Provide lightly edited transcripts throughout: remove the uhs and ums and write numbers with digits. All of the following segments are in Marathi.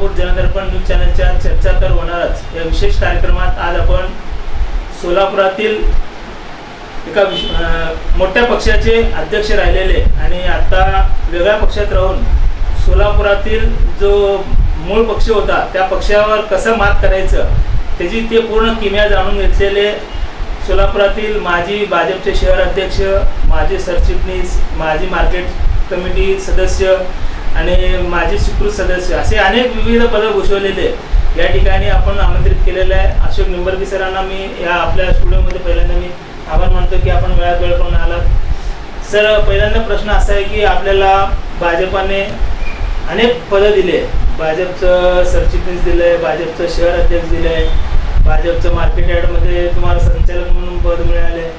सोलापूर जनदर्पण न्यूज चॅनलच्या चर्चा तर होणारच या विशेष कार्यक्रमात आज आपण सोलापुरातील एका मोठ्या पक्षाचे अध्यक्ष राहिलेले आणि आता वेगळ्या पक्षात राहून सोलापुरातील जो मूळ पक्ष होता त्या पक्षावर कसं मात करायचं त्याची ते पूर्ण किमया जाणून घेतलेले सोलापुरातील माजी भाजपचे शहर अध्यक्ष, माजी सरचिटणीस, माजी मार्केट कमिटी सदस्य आणि माजी स्वीकृत सदस्य असे अनेक विविध पदं भूषवलेले या ठिकाणी आपण आमंत्रित केलेलं आहे. अशोक निंबर्गे सरांना मी या आपल्या स्टुडिओमध्ये पहिल्यांदा मी आभार मानतो की आपण वेळात वेळ करून आलात. सर, पहिल्यांदा प्रश्न असा आहे की आपल्याला भाजपाने अनेक पदं दिले, भाजपचं सरचिटणीस दिलं आहे, भाजपचं शहर अध्यक्ष दिलं आहे, भाजपचं मार्केट यार्डमध्ये तुम्हाला संचालक म्हणून पद मिळाले.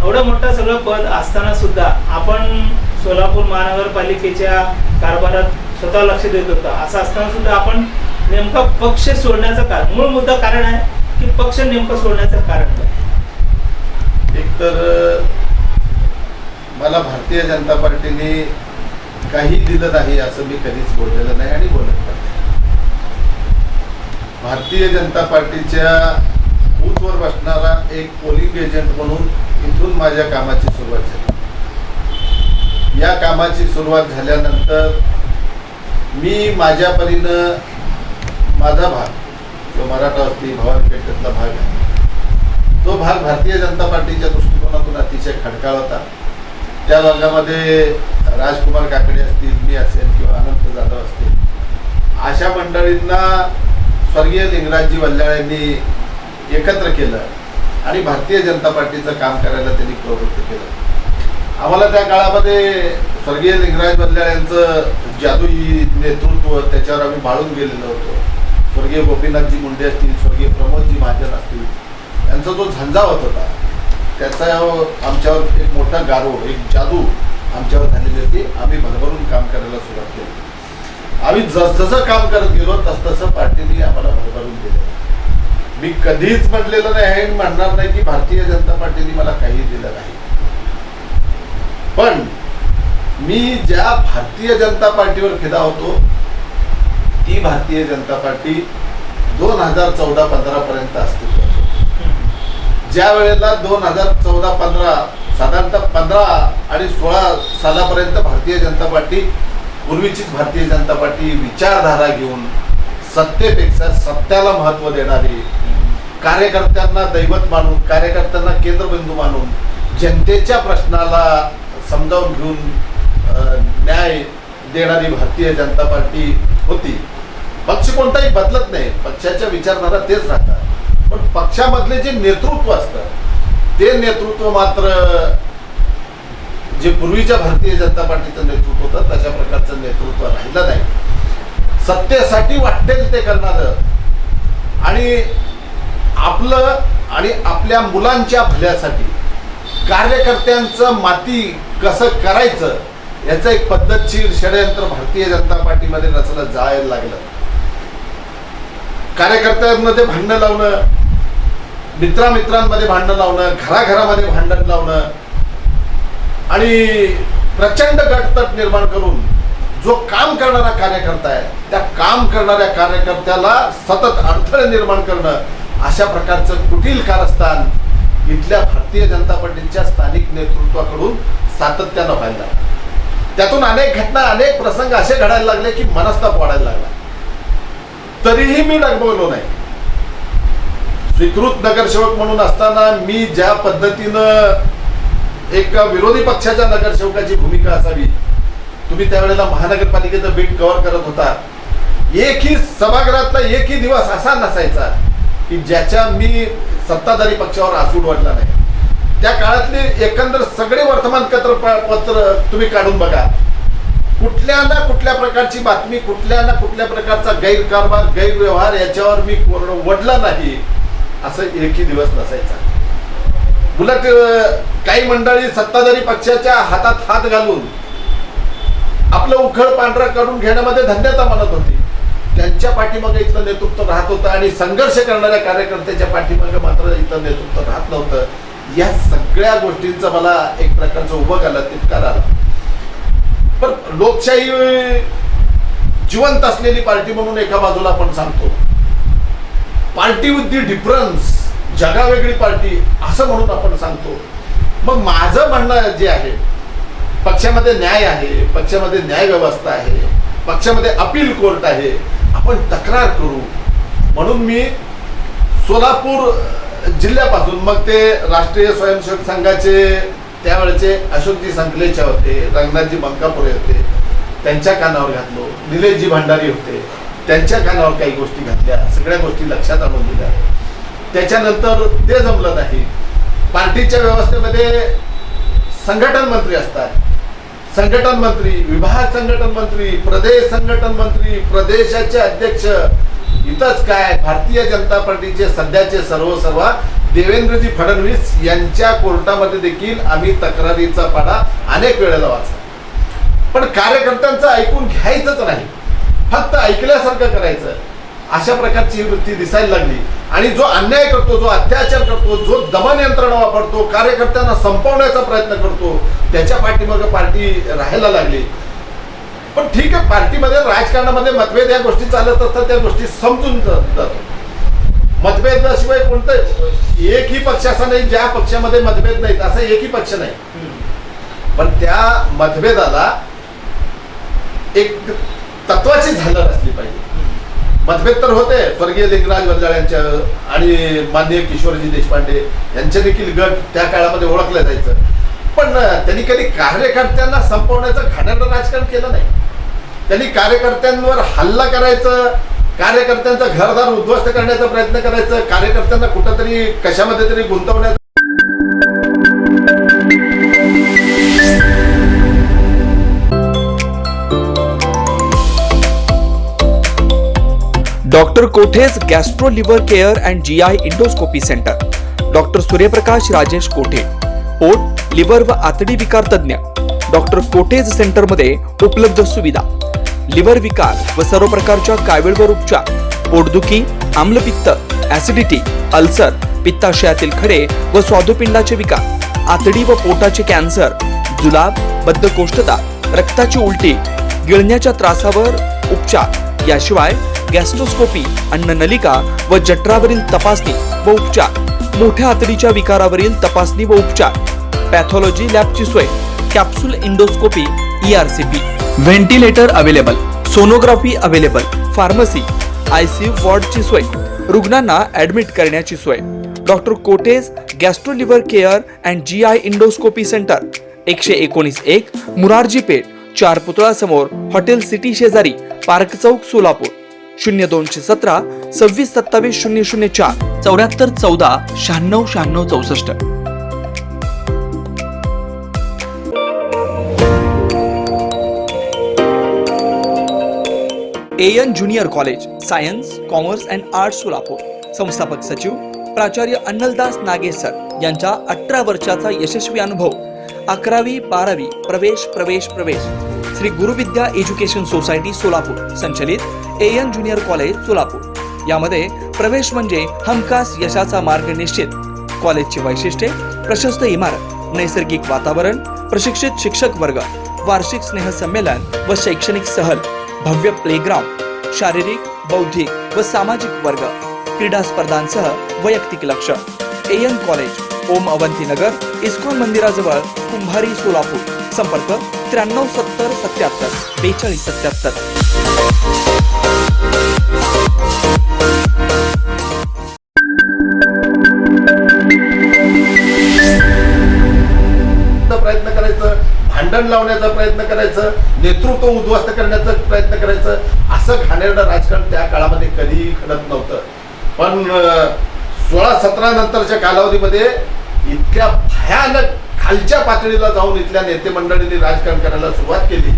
एवढं मोठं सगळं पद असताना सुद्धा आपण सोलापूर महानगरपालिकेच्या कारभारात स्वतः लक्ष देत होता. असं असताना सुद्धा आपण नेमका पक्ष सोडण्याचं कारण, मूळ मुद्दा कारण आहे की पक्ष नेमकं सोडण्याचं कारण काय? एक तर मला भारतीय जनता पार्टीने काही दिलं नाही असं मी कधीच बोललेलं नाही आणि बोलत नाही. भारतीय जनता पार्टीच्या बूथवर बसणारा एक पोलिंग एजंट म्हणून इथून माझ्या कामाची सुरुवात झाली. या कामाची सुरुवात झाल्यानंतर मी माझ्या परीनं माझा भाग जो मराठा वस्ती भवानीपेठेतला भाग आहे तो भाग भारतीय जनता पार्टीच्या दृष्टिकोनातून अतिशय खडकाळ होता. त्या भागामध्ये राजकुमार काकडे असतील, मी असेल किंवा अनंत जाधव असतील, अशा मंडळींना स्वर्गीय लिंगराजजी वल्ल्याळ यांनी एकत्र केलं आणि भारतीय जनता पार्टीचं काम करायला त्यांनी प्रवृत्त केलं. आम्हाला त्या काळामध्ये स्वर्गीय लिंगराज वल्ल्याळ यांचं जादुई नेतृत्व त्याच्यावर आम्ही बाळून गेलेलो होतो. स्वर्गीय गोपीनाथजी मुंडे असतील, स्वर्गीय प्रमोदजी महाजन असतील, यांचा जो झंझावत होता त्याचा आमच्यावर एक मोठा गारो, एक जादू आमच्यावर झालेली होती. आम्ही भरभरून काम करायला सुरुवात केली. आम्ही जसं काम करत गेलो तसतसं पार्टीने आम्हाला भरभरून दिलं. मी कधीच म्हटलेलं नाही आणि म्हणणार नाही की भारतीय जनता पार्टीने मला काही दिलं नाही. पण मी ज्या भारतीय जनता पार्टीवर फिदा होतो ती भारतीय जनता पार्टी 2014-15 पर्यंत अस्तित्वात होती. ज्या वेळेला 2014-15 साधारणतः 15 आणि 16 सालापर्यंत भारतीय जनता पार्टी, पूर्वीचीच भारतीय जनता पार्टी विचारधारा घेऊन सत्तेपेक्षा सत्याला महत्त्व देणारी, कार्यकर्त्यांना दैवत मानून, कार्यकर्त्यांना केंद्रबिंदू मानून जनतेच्या प्रश्नाला समजावून घेऊन न्याय देणारी भारतीय जनता पार्टी होती. पक्ष कोणताही बदलत नाही, पक्षाच्या विचारधारा तेच राहतात, पण पक्षामधले जे नेतृत्व असतं ते नेतृत्व मात्र जे पूर्वीच्या भारतीय जनता पार्टीचं नेतृत्व होतं तशा प्रकारचं नेतृत्व राहिलं नाही. सत्तेसाठी वाटेल ते करणारं आणि आपलं आणि आपल्या मुलांच्या भल्यासाठी कार्यकर्त्यांचं माती कसं करायचं याचं एक पद्धतशीर षडयंत्र भारतीय जनता पार्टीमध्ये रचलं जायला लागलं. कार्यकर्त्यांमध्ये भांडणं लावणं, मित्रांमध्ये भांडणं लावणं, घराघरामध्ये भांडण लावणं आणि प्रचंड गटतट निर्माण करून जो काम करणारा कार्यकर्ता आहे त्या काम करणाऱ्या कार्यकर्त्याला सतत अडथळे निर्माण करणं, अशा प्रकारचं कुटील कारस्थान इथल्या भारतीय जनता पार्टीच्या स्थानिक नेतृत्वाकडून सातत्यानं व्हायला. त्यातून अनेक घटना, अनेक प्रसंग असे घडायला लागले की मनस्ताप वाढायला लागला. तरीही मी डगमगलो नाही. स्वीकृत नगरसेवक म्हणून असताना मी ज्या पद्धतीनं एक विरोधी पक्षाच्या नगरसेवकाची भूमिका असावी, तुम्ही त्यावेळेला महानगरपालिकेचं बीट कव्हर करत होता, एकही सभागृहातला एकही दिवस असा नसायचा की ज्याच्या मी सत्ताधारी पक्षावर आसूड वाटला नाही. त्या काळातले एकंदर सगळे वर्तमानपत्र तुम्ही काढून बघा, कुठल्या ना कुठल्या प्रकारची बातमी, कुठल्या ना कुठल्या प्रकारचा गैरकारभार, गैरव्यवहार याच्यावर मी वडला नाही असं एकही दिवस नसायचा. उलट काही मंडळी सत्ताधारी पक्षाच्या हातात हात घालून आपलं उखळ पांढरा काढून घेण्यामध्ये धन्यता मानत होती. त्यांच्या पाठीमागे इथलं नेतृत्व राहत होतं आणि संघर्ष करणाऱ्या कार्यकर्त्याच्या पाठीमागे मात्र इथलं नेतृत्व राहत नव्हतं. या सगळ्या गोष्टींचा मला एक प्रकारचं उभं आलं, तितकार आला. पण लोकशाही जिवंत असलेली पार्टी म्हणून एका बाजूला आपण सांगतो, पार्टी विथ दी डिफरन्स, जगावेगळी पार्टी असं म्हणून आपण सांगतो. मग माझं म्हणणं जे आहे, पक्षामध्ये न्याय आहे, पक्षामध्ये न्याय व्यवस्था आहे, पक्षामध्ये अपील कोर्ट आहे, आपण तक्रार करू. म्हणून मी सोलापूर जिल्ह्यापासून, मग ते राष्ट्रीय स्वयंसेवक संघाचे त्यावेळेचे अशोकजी संकलेचा होते, रंगनाथजी बंकापुरे होते, त्यांच्या कानावर घातलो. निलेशजी भंडारी होते, त्यांच्या कानावर काही गोष्टी घातल्या, सगळ्या गोष्टी लक्षात आणून दिल्या. त्याच्यानंतर ते जमलं नाही. पार्टीच्या व्यवस्थेमध्ये संघटन मंत्री असतात, संघटन मंत्री, विभाग संघटन मंत्री, प्रदेश संघटन मंत्री, प्रदेशाचे अध्यक्ष. इथंच काय, भारतीय जनता पार्टीचे सध्याचे सर्वसर्वा देवेंद्रजी फडणवीस यांच्या कोर्टामध्ये देखील आम्ही तक्रारीचा पाढा अनेक वेळेला वाचला. पण कार्यकर्त्यांचं ऐकून घ्यायचंच नाही, फक्त ऐकल्यासारखं करायचं, अशा प्रकारची वृत्ती दिसायला लागली. आणि जो अन्याय करतो, जो अत्याचार करतो, जो दमन यंत्रणा वापरतो, कार्यकर्त्यांना संपवण्याचा प्रयत्न करतो, त्याच्या पाठीमागे पार्टी राहायला लागली. पण ठीक आहे, पार्टीमध्ये राजकारणामध्ये मतभेद या गोष्टी चालत असतात, त्या गोष्टी समजून जातात. मतभेदाशिवाय कोणतं एकही पक्ष असा नाही ज्या पक्षामध्ये मतभेद नाहीत, असं एकही पक्ष नाही. पण त्या मतभेदाला एक तत्वाची झालर असली पाहिजे. मतभेद तर होते, स्वर्गीय लिंगराज वल्लाळ यांच्या आणि माननीय किशोरजी देशपांडे यांचे देखील गट त्या काळामध्ये ओळखलं जायचं. पण त्यांनी कधी कार्यकर्त्यांना संपवण्याचं घाणेरडं राजकारण केलं नाही. त्यांनी कार्यकर्त्यांवर हल्ला करायचं, कार्यकर्त्यांचं घरदार उद्ध्वस्त करण्याचा प्रयत्न करायचं, कार्यकर्त्यांना कुठंतरी कशामध्ये तरी गुंतवण्याचा. Doctor Kothe's gastro liver care and GI endoscopy centre. Doctor Suryaprakash Rajesh कोठे, पोट, लिव्हर व आतडी विकार तज्ञ. डॉक्टर कोठेज सेंटरमध्ये उपलब्ध सुविधा: लिव्हर विकार व सर्व प्रकारच्या कावीळवर उपचार, पोटदुखी, आम्लपित्त, ऍसिडिटी, अल्सर, पित्ताशयातील खडे व स्वादुपिंडाचे विकार, आतडी व पोटाचे कॅन्सर, जुलाब, बद्धकोष्ठता, रक्ताची उलटी, गिळण्याच्या त्रासावर उपचार. याशिवाय गॅस्ट्रोस्कोपी, अन्ननलिका व जठरावरील तपासणी व उपचार, मोठ्या आतडीच्या विकारावरील तपासणी व उपचार, पॅथॉलॉजी लॅबची सोय, capsule endoscopy, ERCP, ventilator available, sonography available, pharmacy, ICU वॉर्डची सोय, रुग्णांना ऍडमिट करण्याची सोय. Doctor Kothe's gastro liver care and GI endoscopy centre, 119-1 Murarji Peth, 4 पुतळा समोर, हॉटेल सिटी शेजारी, park Chowk, Solapur. 0217 26 27 004 74 14 96 96 64. AN junior college science, commerce and arts Solapur. संस्थापक सचिव प्राचार्य अन्नलदास नागेश सर यांचा 18 वर्षाचा यशस्वी अनुभव. 11वी 12वी प्रवेश प्रवेश प्रवेश. श्री गुरुविद्या एज्युकेशन सोसायटी सोलापूर संचलित AN ज्युनियर कॉलेज सोलापूर. यामध्ये प्रवेश म्हणजे हमखास यशाचा मार्ग निश्चित. कॉलेजची वैशिष्ट्ये: प्रशस्त इमारत, नैसर्गिक वातावरण, प्रशिक्षित शिक्षक वर्ग, वार्षिक स्नेहसंमेलन व शैक्षणिक सहल, भव्य प्लेग्राऊंड, शारीरिक, बौद्धिक व सामाजिक वर्ग, क्रीडा स्पर्धांसह वैयक्तिक लक्ष. AN college, Om Avantinagar, ISKCON मंदिराजवळ, कुंभारी सोलापूर. संपर्क 93 70 77 42 77. प्रयत्न करायचं, भांडण लावण्याचा प्रयत्न करायचं, नेतृत्व उद्ध्वस्त करण्याचा प्रयत्न करायचं, असं घाणेरडं राजकारण त्या काळामध्ये कधीही घडत नव्हतं. पण 16-17 नंतरच्या कालावधीमध्ये इतक्या भयानक खालच्या पातळीला जाऊन इथल्या नेते मंडळींनी राजकारण करायला सुरुवात केली.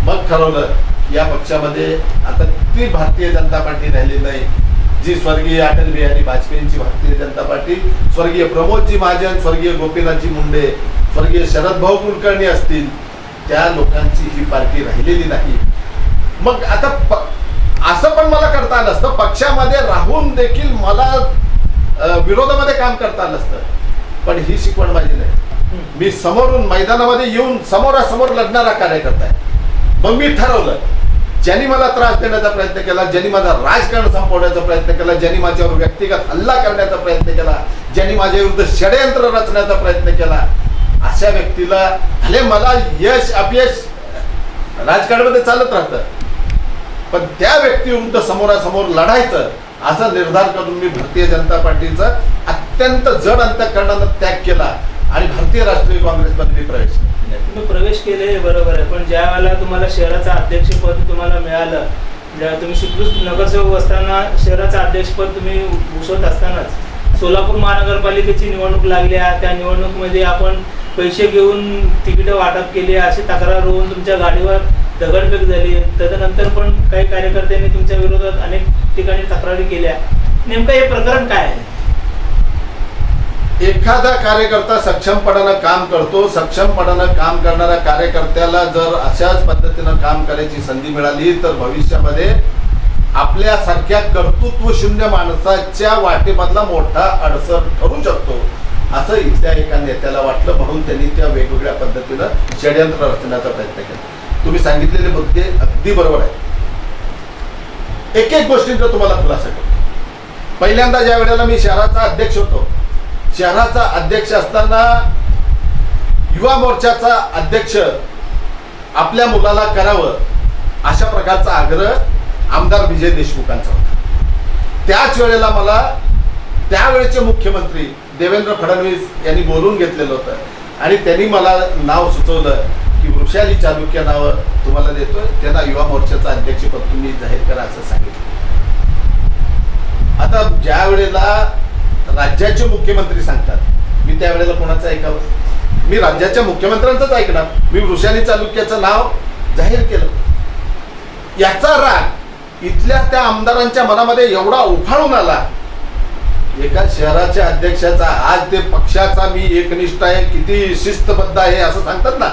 मग ठरवलं या पक्षामध्ये आता ती भारतीय जनता पार्टी राहिली नाही, जी स्वर्गीय अटल बिहारी वाजपेयींची भारतीय जनता पार्टी, स्वर्गीय प्रमोदजी महाजन, स्वर्गीय गोपीनाथजी मुंडे, स्वर्गीय शरदभाऊ कुलकर्णी असतील, त्या लोकांची ही पार्टी राहिलेली नाही. मग आता असं पण मला करता आलं असतं, पक्षामध्ये राहून देखील मला विरोधामध्ये काम करता आलं असतं, पण ही शिकवण माझी नाही. मी समोरून मैदानामध्ये येऊन समोरासमोर लढणारा कार्यकर्ता आहे. मग मी ठरवलं ज्यांनी मला त्रास देण्याचा प्रयत्न केला, ज्यांनी माझा राजकारण संपवण्याचा प्रयत्न केला, ज्यांनी माझ्यावर व्यक्तिगत हल्ला करण्याचा प्रयत्न केला, ज्यांनी माझ्या विरुद्ध षडयंत्र रचण्याचा प्रयत्न केला, अशा व्यक्तीला भले मला यश अपयश राजकारणामध्ये चालत राहतं, पण त्या व्यक्तीविरुद्ध समोरासमोर लढायचं असा निर्धार करून मी भारतीय जनता पार्टीचा अत्यंत जड अंतःकरणानं त्याग केला आणि भारतीय राष्ट्रीय काँग्रेसमध्ये मी प्रवेश केला. तुम्ही प्रवेश केले हे बरोबर आहे, पण ज्या वेळेला तुम्हाला शहराचं अध्यक्षपद तुम्हाला मिळालं, ज्या तुम्ही शिकृत नगरसेवक असताना शहराचं अध्यक्षपद तुम्ही भूषवत असतानाच सोलापूर महानगरपालिकेची निवडणूक लागली आहे. त्या निवडणुकीमध्ये आपण पैसे घेऊन तिकीटं वाटप केली अशी तक्रार होऊन तुमच्या गाडीवर दगडफेक झाली. तदनंतर पण काही कार्यकर्त्यांनी तुमच्या विरोधात अनेक ठिकाणी तक्रारी केल्या. नेमकं हे प्रकरण काय आहे? एखादा कार्यकर्ता सक्षमपणानं काम करतो, सक्षमपणानं काम करणाऱ्या कार्यकर्त्याला जर अशाच पद्धतीनं काम करायची संधी मिळाली तर भविष्यामध्ये आपल्यासारख्या कर्तृत्व शून्य माणसाच्या वाटेमधला मोठा अडसर ठरू शकतो असं इथल्या एका नेत्याला वाटलं, म्हणून त्यांनी त्या वेगवेगळ्या पद्धतीनं षडयंत्र रचण्याचा प्रयत्न केला. तुम्ही सांगितलेले मुद्दे अगदी बरोबर आहेत. एक एक गोष्टींचा तुम्हाला खुलासा करतो. पहिल्यांदा ज्या वेळेला मी शहराचा अध्यक्ष होतो, शहराचा अध्यक्ष असताना युवा मोर्चाचा अध्यक्ष आपल्या मुलाला करावं अशा प्रकारचा आग्रह आमदार विजय देशमुखांचा होता. त्याच वेळेला मला त्यावेळेचे मुख्यमंत्री देवेंद्र फडणवीस यांनी बोलून घेतलेलं होतं आणि त्यांनी मला नाव सुचवलं की वृषाली चालुक्य नाव तुम्हाला देतोय, त्यांना युवा मोर्चाचं अध्यक्षपद तुम्ही जाहीर करा असं सांगितलं. आता ज्या वेळेला राज्याचे मुख्यमंत्री सांगतात, मी त्यावेळेला कोणाचं ऐकावं? मी राज्याच्या मुख्यमंत्र्यांचंच ऐकणार. मी वृषाली चालुक्याचं नाव जाहीर केलं. याचा राग इथल्या त्या आमदारांच्या मनामध्ये एवढा उफाळून आला. एका शहराच्या अध्यक्षाचा, आज ते पक्षाचा मी एकनिष्ठ आहे, किती शिस्तबद्ध आहे असं सांगतात ना,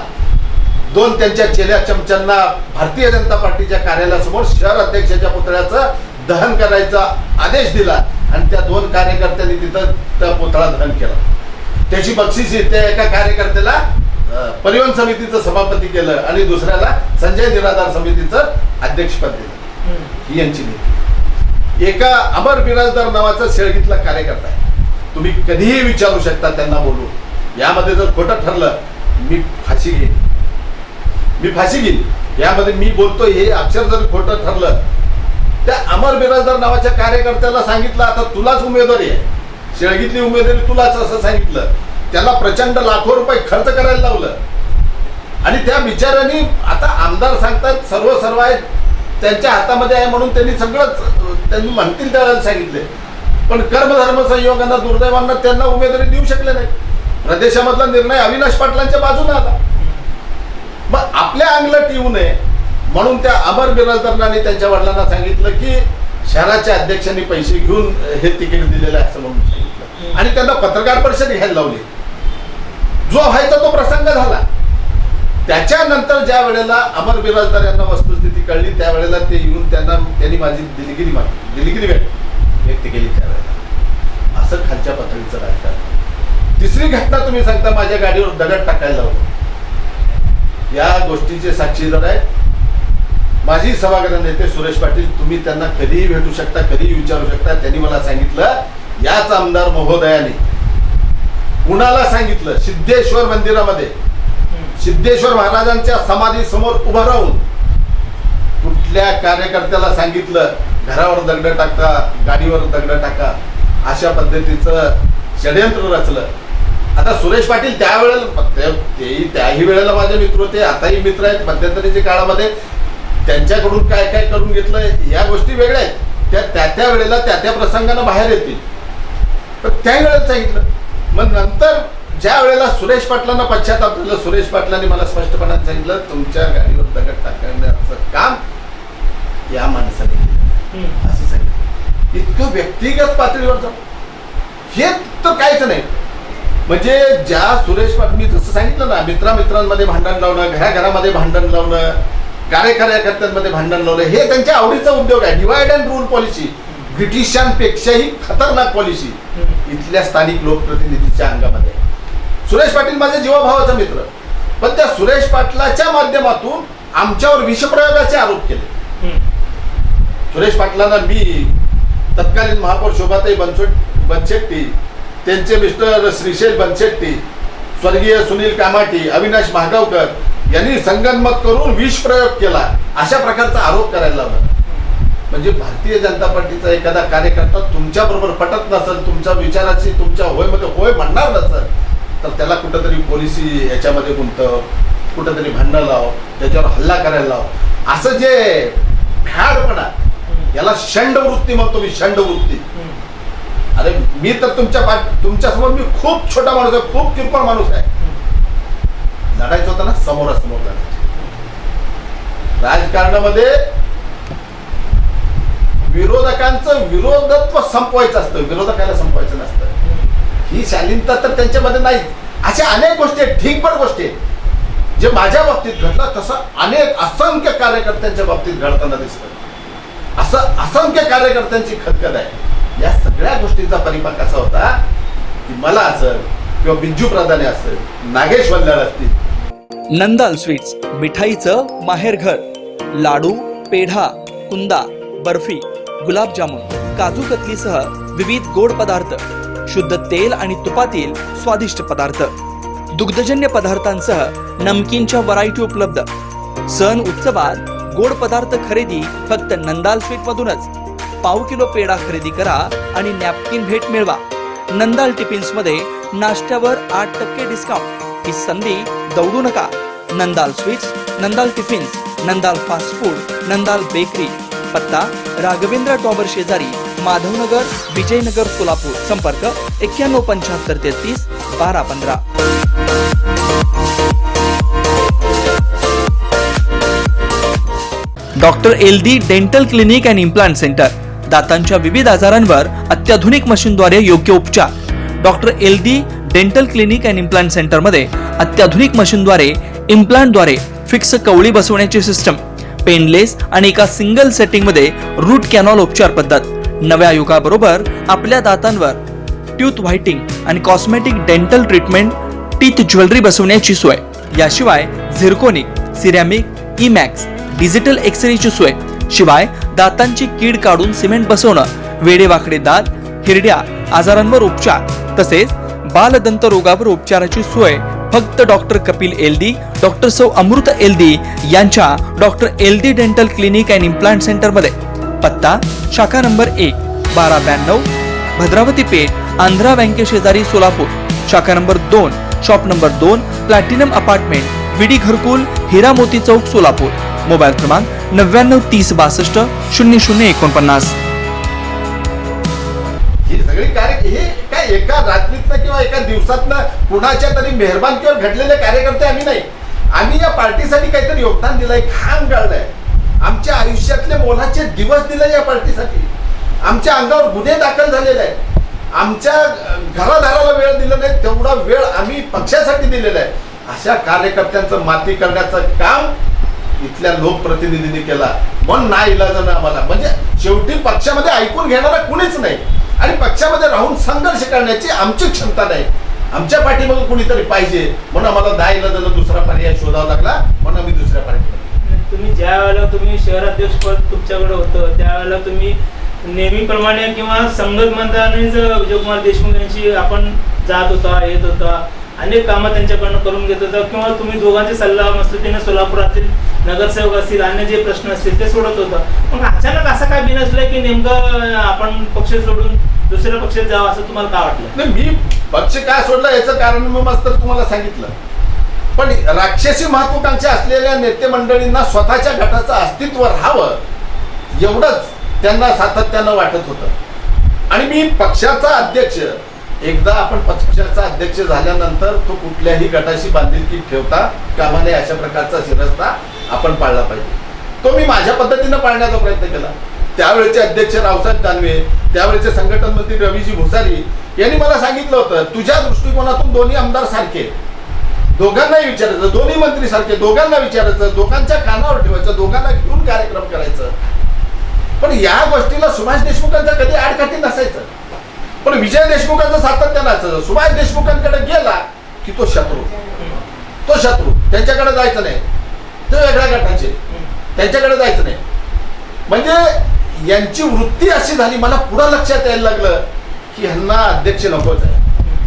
दोन त्यांच्या चेल्या चमच्यांना भारतीय जनता पार्टीच्या कार्यालयासमोर शहर अध्यक्षाच्या पुतळ्याचं दहन करायचा आदेश दिला आणि त्या दोन कार्यकर्त्यांनी तिथं त्या पुतळा दहन केला. त्याची बक्षिसी त्या एका कार्यकर्त्याला परिवहन समितीचं सभापती केलं आणि दुसऱ्याला संजय निराधार समितीचं अध्यक्षपद दिलं. ही यांची नीती. एका अमर बिराजदार नावाचा शेळगीतला कार्यकर्ता आहे, तुम्ही कधीही विचारू शकता त्यांना बोलू, यामध्ये जर खोटं ठरलं मी फाशी घेईन, मी फाशी घेईन. यामध्ये मी बोलतो हे अक्षर जर खोटं ठरलं, त्या अमर बिराजदार नावाच्या कार्यकर्त्याला सांगितलं आता तुलाच उमेदवारी आहे, शेळगीतली उमेदवारी तुलाच असं सांगितलं. त्याला प्रचंड लाखो रुपये खर्च करायला लावलं आणि त्या बिचाऱ्यांनी आता आमदार सांगतात सर्व आहे त्यांच्या हातामध्ये आहे म्हणून त्यांनी सगळंच त्यांनी म्हणतील त्यावेळेला सांगितले, पण कर्मधर्म संयोगांना दुर्दैवांना त्यांना उमेदवारी देऊ शकले नाही. प्रदेशामधला निर्णय अविनाश पाटलांच्या बाजूने आला. मग आपल्या अंगलट येऊ नये म्हणून त्या अमर बिराजदारांनी त्यांच्या वडिलांना सांगितलं की शहराच्या अध्यक्षांनी पैसे घेऊन हे तिकीट दिलेलं आहे असं म्हणून सांगितलं आणि त्यांना पत्रकार परिषद घ्यायला लावली. जो व्हायचा तो प्रसंग झाला. त्याच्यानंतर ज्या वेळेला अमर बिराजदार यांना वस्तुस्थिती कळली त्यावेळेला ते येऊन त्यांनी माझी दिलगिरी व्यक्त केली. त्यावेळेला असं खालच्या पातळीचं राजकारण. तिसरी घटना तुम्ही सांगता माझ्या गाडीवर दगड टाकायला लावलं. या गोष्टीचे साक्षीदार आहेत माजी सभागृह नेते सुरेश पाटील. तुम्ही त्यांना कधीही भेटू शकता, कधीही विचारू शकता. त्यांनी मला सांगितलं याच आमदार महोदयाने कुणाला सांगितलं, सिद्धेश्वर मंदिरामध्ये सिद्धेश्वर महाराजांच्या समाधी समोर उभं राहून कुठल्या कार्यकर्त्याला सांगितलं घरावर दगड टाका, गाडीवर दगड टाका, अशा पद्धतीचं षडयंत्र रचलं. आता सुरेश पाटील त्यावेळेला त्याही वेळेला माझे मित्र होते, आताही मित्र आहेत. मध्यंतरीच्या काळामध्ये त्यांच्याकडून काय काय करून घेतलं या गोष्टी वेगळ्या आहेत. त्या वेळेला त्या प्रसंगानं बाहेर येतील, पण त्याही वेळेला सांगितलं. मग नंतर ज्या वेळेला सुरेश पाटलांना पश्चाताप झाला, सुरेश पाटलांनी मला स्पष्टपणाने सांगितलं तुमच्या गाडीवर दगड टाकण्याचं काम या माणसाने केलं असं सांगितलं. इतकं व्यक्तिगत पातळीवर जाऊ हे तर काहीच नाही. म्हणजे ज्या सुरेश पाटील मी जसं सांगितलं ना, मित्रांमध्ये भांडण लावणं, घराघरामध्ये भांडण लावणं, कार्यकर्त्यांमध्ये भांडण लावणं, हे त्यांच्या आवडीचा उद्योग आहे. डिवाइड अँड रूल पॉलिसी ब्रिटिशांपेक्षाही खतरनाक पॉलिसी इथल्या स्थानिक लोकप्रतिनिधीच्या अंगामध्ये. सुरेश पाटील माझे जीवाभावाचा मित्र, पण त्या सुरेश पाटलाच्या माध्यमातून आमच्यावर विषप्रयोगाचे आरोप केले. सुरेश पाटलांना मी, तत्कालीन महापौर शोभाताई बनशेट्टी, त्यांचे मिस्टर श्रीशैल बनशेट्टी, स्वर्गीय सुनील कामाटी, अविनाश महागावकर यांनी संगनमत करून विष प्रयोग केला अशा प्रकारचा आरोप करायला लावला. म्हणजे भारतीय जनता पार्टीचा एखादा कार्यकर्ता तुमच्या बरोबर पटत नसेल, तुमच्या विचाराची तुमच्या होयमध्ये होय म्हणणार नसेल, तर त्याला कुठंतरी पोलिसी याच्यामध्ये गुंतव, कुठंतरी भांडणं लाव, त्याच्यावर हल्ला करायला लाव, असं जे भ्याडपणा, याला षंडवृत्ती म्हणतो मी, षंडवृत्ती. अरे मी तर तुमच्यासमोर मी खूप छोटा माणूस आहे, खूप किरकोळ माणूस आहे. लढायचं होतं ना समोरासमोर लढायचं. राजकारणामध्ये विरोधकांचं विरोधत्व संपवायचं असतं, विरोधकाला संपवायचं नसतं. ही शालीनता तर त्यांच्यामध्ये नाही. अशा अनेक गोष्टी आहेत, ठीकपण गोष्टी आहेत. जे माझ्या बाबतीत घडलं तसं अनेक असंख्य कार्यकर्त्यांच्या बाबतीत घडताना दिसतं. असं असंख्य कार्यकर्त्यांची खदखद आहे. या सगळ्या गोष्टींचा परिपाक असा होता की मला असेल किंवा बिंजू प्रधाने असेल, नागेश वल्लाळ असतील. नंदाल स्वीट्स, मिठाईचं माहेरघर. लाडू, पेढा, कुंदा, बर्फी, गुलाबजामुन, काजू कतलीसह विविध गोड पदार्थ, शुद्ध तेल आणि तुपातील स्वादिष्ट पदार्थ, दुग्धजन्य पदार्थांसह नमकीनच्या व्हरायटी उपलब्ध. सण उत्सवात गोड पदार्थ खरेदी फक्त नंदाल स्वीट मधूनच. पाव किलो पेढा खरेदी करा आणि नॅपकिन भेट मिळवा. नंदाल टिफिन्स मध्ये नाश्त्यावर 8% डिस्काउंट. ही संधी दौडू नका. Nandal sweets, Nandal tiffins, Nandal fast food, Nandal bakery. पत्ता राघवेंद्र टॉवर शेजारी, माधवनगर, विजयनगर, सोलापूर. संपर्क 917533 1215. Doctor LD dental clinic and implant centre. दातांच्या विविध आजारांवर अत्याधुनिक मशीनद्वारे योग्य उपचार. Doctor LD dental clinic and implant centre मध्ये अत्याधुनिक मशीनद्वारे इम्प्लांटद्वारे फिक्स कवळी बसवण्याची सिस्टम, पेनलेस आणि एका सिंगल सेटिंग मध्ये रूट कॅनॉल उपचार पद्धत. नव्या युगाबरोबर आपल्या दातांवर ट्यूथ व्हाइटिंग आणि cosmetic dental treatment, teeth jewellery बसवण्याची सोय. याशिवाय झिरकोनिक, सिरॅमिक, इमॅक्स, डिजिटल एक्सरेची सोय. शिवाय दातांची कीड काढून सिमेंट बसवणं, वेडेवाकडे दात, हिरड्या आजारांवर उपचार, तसेच बालदंत रोगावर उपचाराची सोय फक्त डॉक्टर कपिल LD, डॉक्टर सौ अमृत LD यांच्या doctor LD dental clinic and implant centre मध्ये. पत्ता शाखा नंबर 1, 1292 भद्रावती पेठ, आंध्रा बँके शेजारी, सोलापूर. शाखा number 2, shop number 2, platinum apartment, विडी घरकुल, हिरा मोती चौक, सोलापूर. मोबाईल क्रमांक 99 30 62 0049. ही सगळी कार्य हे काय एका रात्रीतनं किंवा एका दिवसातनं कुणाच्या तरी मेहरबानकीवर घडलेले कार्यकर्ते आम्ही नाही. आम्ही या पार्टीसाठी काहीतरी योगदान दिलंय, घाम गाळलंय, आमच्या आयुष्यातले मोलाचे दिवस दिले या पार्टीसाठी. आमच्या अंगावर गुन्हे दाखल झालेले आहेत. आमच्या घरादाराला वेळ दिला नाही तेवढा वेळ आम्ही पक्षासाठी दिलेला आहे. अशा कार्यकर्त्यांचं माती करण्याचं काम इथल्या लोकप्रतिनिधींनी केला. मन नाईलाजानं आम्हाला, म्हणजे शेवटी पक्षामध्ये ऐकून घेणारा कुणीच नाही आणि पक्षामध्ये राहून संघर्ष करण्याची आमची क्षमता नाही. आमच्या पाठीमागे कुणीतरी पाहिजे म्हणून आम्हाला नाईलाजानं दुसरा पर्याय शोधावा लागला, म्हणून आम्ही दुसऱ्या पार्टीला. तुम्ही ज्या वेळेला तुम्ही शहराध्यक्ष पद तुमच्याकडे होतं त्यावेळेला तुम्ही नेहमीप्रमाणे किंवा संगत मंत्र्यांनीच विजयकुमार देशमुख यांची आपण जात होता, येत होता, अनेक कामं त्यांच्याकडनं करून घेत होता किंवा तुम्ही दोघांचे सल्ला मसलतीने सोलापुरातील नगरसेवक असतील, अन्य जे प्रश्न असतील ते सोडत होता. मग अचानक असं काय बिनसलंय की नेमकं आपण पक्ष सोडून दुसऱ्या पक्षात जावं असं तुम्हाला काय वाटलं? नाही, मी पक्ष काय सोडला याचं कारण मी मस्त तुम्हाला सांगितलं. पण राक्षसी महत्वाकांक्षा असलेल्या नेते मंडळींना स्वतःच्या गटाचं अस्तित्व राहावं एवढंच त्यांना सातत्यानं वाटत होतं. आणि मी पक्षाचा अध्यक्ष, एकदा आपण पक्षाचा अध्यक्ष झाल्यानंतर तो कुठल्याही गटाशी बांधिलकी ठेवता कामा नये, अशा प्रकारचा शिरस्ता आपण पाळला पाहिजे. तो मी माझ्या पद्धतीनं पाळण्याचा प्रयत्न केला. त्यावेळेचे अध्यक्ष रावसाहेब दानवे, त्यावेळेचे संघटन मंत्री रवीजी भुसारी यांनी मला सांगितलं होतं, तुझ्या दृष्टिकोनातून दोन्ही आमदार सारखे, दोघांनाही विचारायचं, दोन्ही मंत्री सारखे, दोघांना विचारायचं, दोघांच्या कानावर ठेवायचं, दोघांना घेऊन कार्यक्रम करायचं. पण या गोष्टीला सुभाष देशमुखांचा कधी आडकाठी नसायचं. पण विजय देशमुखांचं सातत्यानं असायचं. सुभाष देशमुखांकडे गेला की तो शत्रू, त्यांच्याकडे जायचं नाही, ते वेगळ्या गटाचे, त्यांच्याकडे जायचं नाही. म्हणजे यांची वृत्ती अशी झाली, मला पुढं लक्षात यायला लागलं की ह्यांना अध्यक्ष नकोच आहे.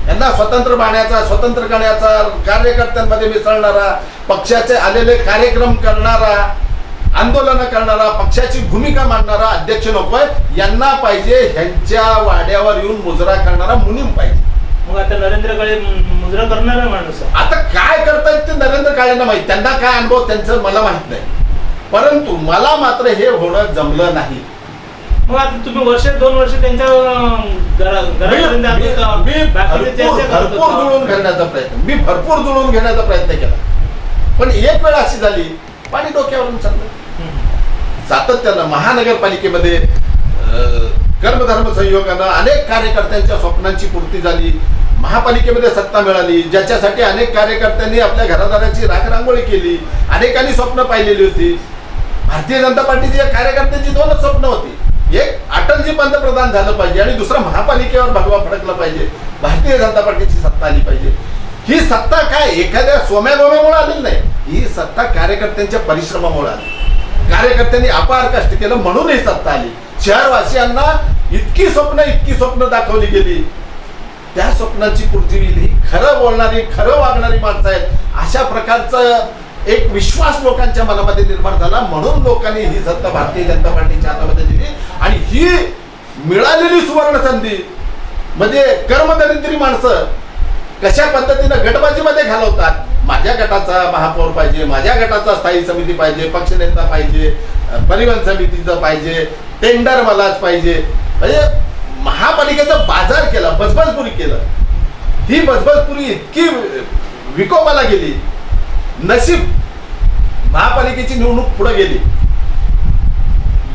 यांना स्वतंत्र बाण्याचा, स्वतंत्र करण्याचा, कार्यकर्त्यांमध्ये मिसळणारा, पक्षाचे आलेले कार्यक्रम करणारा, आंदोलन करणारा, पक्षाची भूमिका मांडणारा अध्यक्ष नकोय. यांना पाहिजे ह्यांच्या वाड्यावर येऊन मुजरा करणारा मुनीम पाहिजे. मग आता नरेंद्र काळे मुजरा करणारा माणूस आहे. आता काय करतायत ते नरेंद्र काळेंना माहित, त्यांना काय अनुभव त्यांचं मला माहित नाही. परंतु मला मात्र हे होणं जमलं नाही. मग आता तुम्ही वर्ष 2 वर्ष त्यांच्या घरापर्यंत आले का? मी बाकीचे चर्चा करत भरपूर होतो. जुळवून घेण्याचा प्रयत्न केला. पण एक वेळ अशी झाली, पाणी डोक्यावरून चाललं. सातत्यानं महानगरपालिकेमध्ये कर्मधर्म संयोगानं अनेक कार्यकर्त्यांच्या स्वप्नांची पूर्ती झाली. महापालिकेमध्ये सत्ता मिळाली, ज्याच्यासाठी अनेक कार्यकर्त्यांनी आपल्या घरादाराची रांगोळी केली, अनेकांनी स्वप्न पाहिलेली होती. भारतीय जनता पार्टीच्या कार्यकर्त्यांची 2च स्वप्न होती. एक, अटलजी पंतप्रधान झालं पाहिजे, आणि दुसरं महापालिकेवर भगवा फडकला पाहिजे, भारतीय जनता पार्टीची सत्ता आली पाहिजे. ही सत्ता काय एखाद्या सोम्यागोम्यामुळे आलेली नाही, ही सत्ता कार्यकर्त्यांच्या परिश्रमामुळे आली. कार्यकर्त्यांनी अपार कष्ट केलं म्हणून ही सत्ता आली. शहरवासियांना इतकी स्वप्न दाखवली गेली. त्या स्वप्नाची पूर्ती ही खरं बोलणारी, खरं वागणारी माणसं आहेत, अशा प्रकारचं एक विश्वास लोकांच्या मनामध्ये निर्माण झाला. म्हणून लोकांनी ही सत्ता भारतीय जनता पार्टीच्या हातामध्ये दिली. आणि ही मिळालेली सुवर्ण संधी म्हणजे कर्मदरिद्री माणसं कशा पद्धतीनं गटबाजीमध्ये घालवतात. माझ्या गटाचा महापौर पाहिजे, माझ्या गटाचा स्थायी समिती पाहिजे, पक्षनेता पाहिजे, परिवहन समितीचं पाहिजे, टेंडर मलाच पाहिजे. म्हणजे महापालिकेचा बाजार केला, बजबजपुरी केलं. ही बजबजपुरी इतकी विकोपाला गेली. नशीब महापालिकेची निवडणूक पुढे गेली.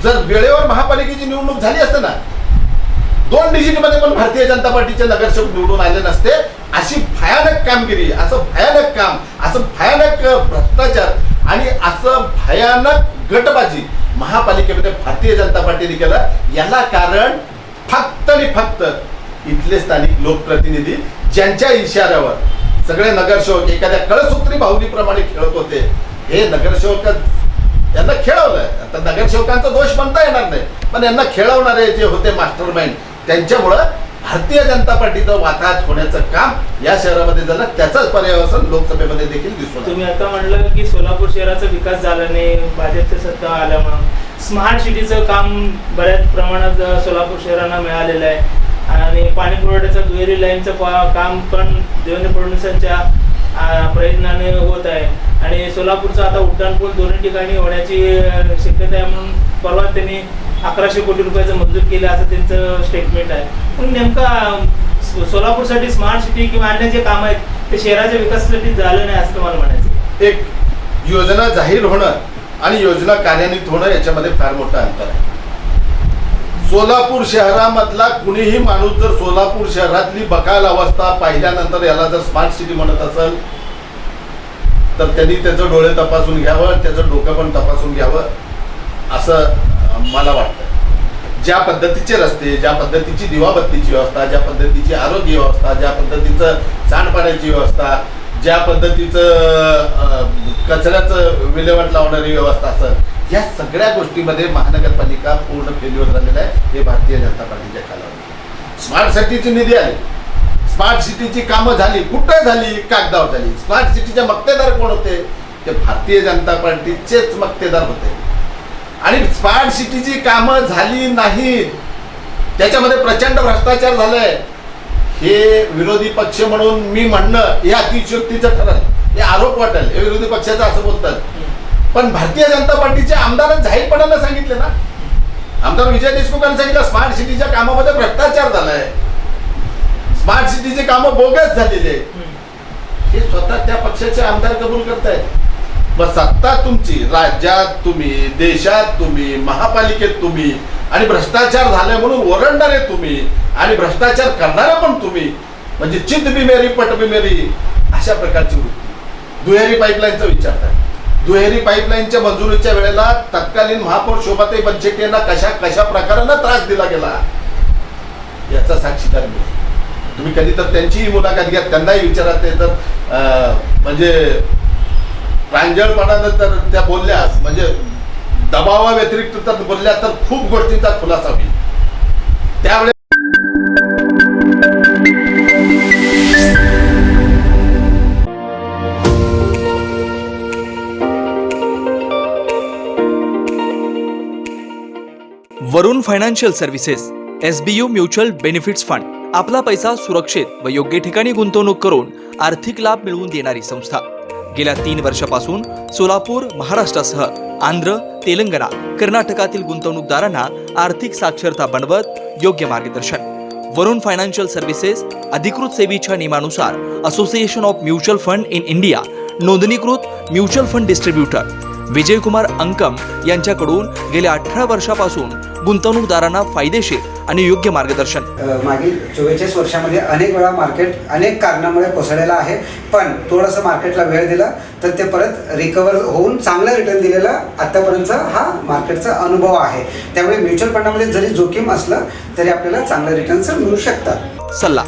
जर वेळेवर महापालिकेची निवडणूक झाली असते ना, 2 डिजिटमध्ये पण भारतीय जनता पार्टीचे नगरसेवक निवडून आले नसते. अशी भयानक कामगिरी, असं भयानक काम, असं भयानक भ्रष्टाचार आणि असं भयानक गटबाजी महापालिकेमध्ये भारतीय जनता पार्टीने केलं. याला कारण फक्त आणि फक्त इथले स्थानिक लोकप्रतिनिधी, ज्यांच्या इशाऱ्यावर सगळे नगरसेवक एखाद्या कळसूत्री बाहुलीप्रमाणे खेळत होते. हे नगरसेवकच यांना खेळवलं. आता नगरसेवकांचा दोष म्हणता येणार नाही, पण यांना खेळवणारे जे होते मास्टर माइंड, त्यांच्यामुळं भारतीय जनता पार्टीचं वाताहत होण्याचं काम या शहरामध्ये झालं. त्याचाच पर्यावसन लोकसभेमध्ये देखील दिसून. तुम्ही आता म्हणलं की सोलापूर शहराचा विकास झाला नाही, भाजपची सत्ता आल्यामुळे. स्मार्ट सिटीचं काम बऱ्याच प्रमाणात सोलापूर शहरांना मिळालेलं आहे. आणि पाणी पुरवठ्याचं दुहेरी लाईनचं काम पण देवेंद्र फडणवीसांच्या प्रयत्नाने होत आहे. आणि सोलापूरचं आता उड्डाणपूल 2 ठिकाणी होण्याची शक्यता आहे. म्हणून परवा त्यांनी 1100 कोटी रुपयाचं मंजूर केलं असं त्यांचं स्टेटमेंट आहे. पण नेमका सोलापूरसाठी स्मार्ट सिटी किंवा अन्य जे काम आहेत ते शहराच्या विकासासाठी झालं नाही असं मला म्हणायचं. एक योजना जाहीर होणं आणि योजना कार्यान्वित होणं याच्यामध्ये फार मोठं अंतर आहे. सोलापूर शहरामधला कुणीही माणूस जर सोलापूर शहरातली बकाल अवस्था पाहिल्यानंतर याला जर स्मार्ट सिटी म्हणत असेल तर त्यांनी त्याचं डोळे तपासून घ्यावं, त्याचं डोकं पण तपासून घ्यावं असं मला वाटतं. ज्या पद्धतीचे रस्ते, ज्या पद्धतीची दिवाबत्तीची व्यवस्था, ज्या पद्धतीची आरोग्य व्यवस्था, ज्या पद्धतीचं सांडपाण्याची व्यवस्था, ज्या पद्धतीचं कचऱ्याचं विल्हेवाट लावणारी व्यवस्था असेल, या सगळ्या गोष्टीमध्ये महानगरपालिका पूर्ण फेल्युअर झालेला आहे. हे भारतीय जनता पार्टीच्या कालावधीत स्मार्ट सिटीची निधी आली, स्मार्ट सिटीची कामं झाली, कुठं झाली? कागदावर झाली. स्मार्ट सिटीचे मक्तेदार कोण होते? ते भारतीय जनता पार्टीचेच मक्तेदार होते. आणि स्मार्ट सिटीची कामं झाली नाहीत, त्याच्यामध्ये प्रचंड भ्रष्टाचार झालाय. हे विरोधी पक्ष म्हणून मी म्हणणं हे अतिशयोक्तीचं ठरेल, हे आरोप वाटेल, हे विरोधी पक्षाचं असं बोलतात. पण भारतीय जनता पार्टीच्या आमदारांनी जाहीरपणाने सांगितले ना, आमदार विजय देशमुखांनी सांगितलं स्मार्ट सिटीच्या कामामध्ये भ्रष्टाचार झालाय, स्मार्ट सिटीचे कामं बोगस झालेले. हे स्वतः त्या पक्षाचे आमदार कबूल करतायत. मग सत्ता तुमची, राज्यात तुम्ही, देशात तुम्ही, महापालिकेत तुम्ही, आणि भ्रष्टाचार झाले म्हणून ओरडणारे तुम्ही आणि भ्रष्टाचार करणारे पण तुम्ही. म्हणजे चित बिमेरी पट बिमेरी अशा प्रकारची वृत्ती. दुहेरी पाईपलाईनचा विचार करा. दुहेरी पाईपलाईनच्या मंजुरीच्या वेळेला तत्कालीन महापौर शोभाताई बनशेट्टी यांना कशा प्रकारानं त्रास दिला गेला याचा साक्षीदार मी. तुम्ही कधी तर त्यांचीही मुलाखत घ्या, त्यांनाही विचारा. ते तर म्हणजे प्रांजळपणानं तर त्या बोलल्या, म्हणजे दबावा व्यतिरिक्त तर बोलल्या तर खूप गोष्टींचा खुलासा होईल. त्यावेळेस Varun financial services SBU mutual benefits fund आपला पैसा सुरक्षित व योग्य ठिकाणी गुंतवणूक करून आर्थिक लाभ मिळवून देणारी संस्था. गेल्या 3 वर्षापासून सोलापूर, महाराष्ट्रासह आंध्र, तेलंगणा, कर्नाटकातील गुंतवणूकदारांना आर्थिक साक्षरता बनवत योग्य मार्गदर्शन. वरुण फायनान्शियल सर्व्हिसेस अधिकृत सेवेच्या नियमानुसार association of mutual fund in India नोंदणीकृत mutual fund distributor Vijaykumar Ankam यांच्याकडून गेल्या 18 वर्षापासून गुंतवणूकदारांना फायदेशीर आणि योग्य मार्गदर्शन. मागील 44 वर्षामध्ये अनेक वेळा मार्केट अनेक कारणामुळे कोसळलेलं आहे, पण थोडंसं मार्केटला वेळ दिला तर ते परत रिकवर होऊन चांगला रिटर्न दिलेला आतापर्यंतचा हा मार्केटचा अनुभव आहे. त्यामुळे म्युच्युअल फंडामध्ये जरी जोखीम असलं तरी आपल्याला चांगले रिटर्न्स मिळू शकतात. सल्ला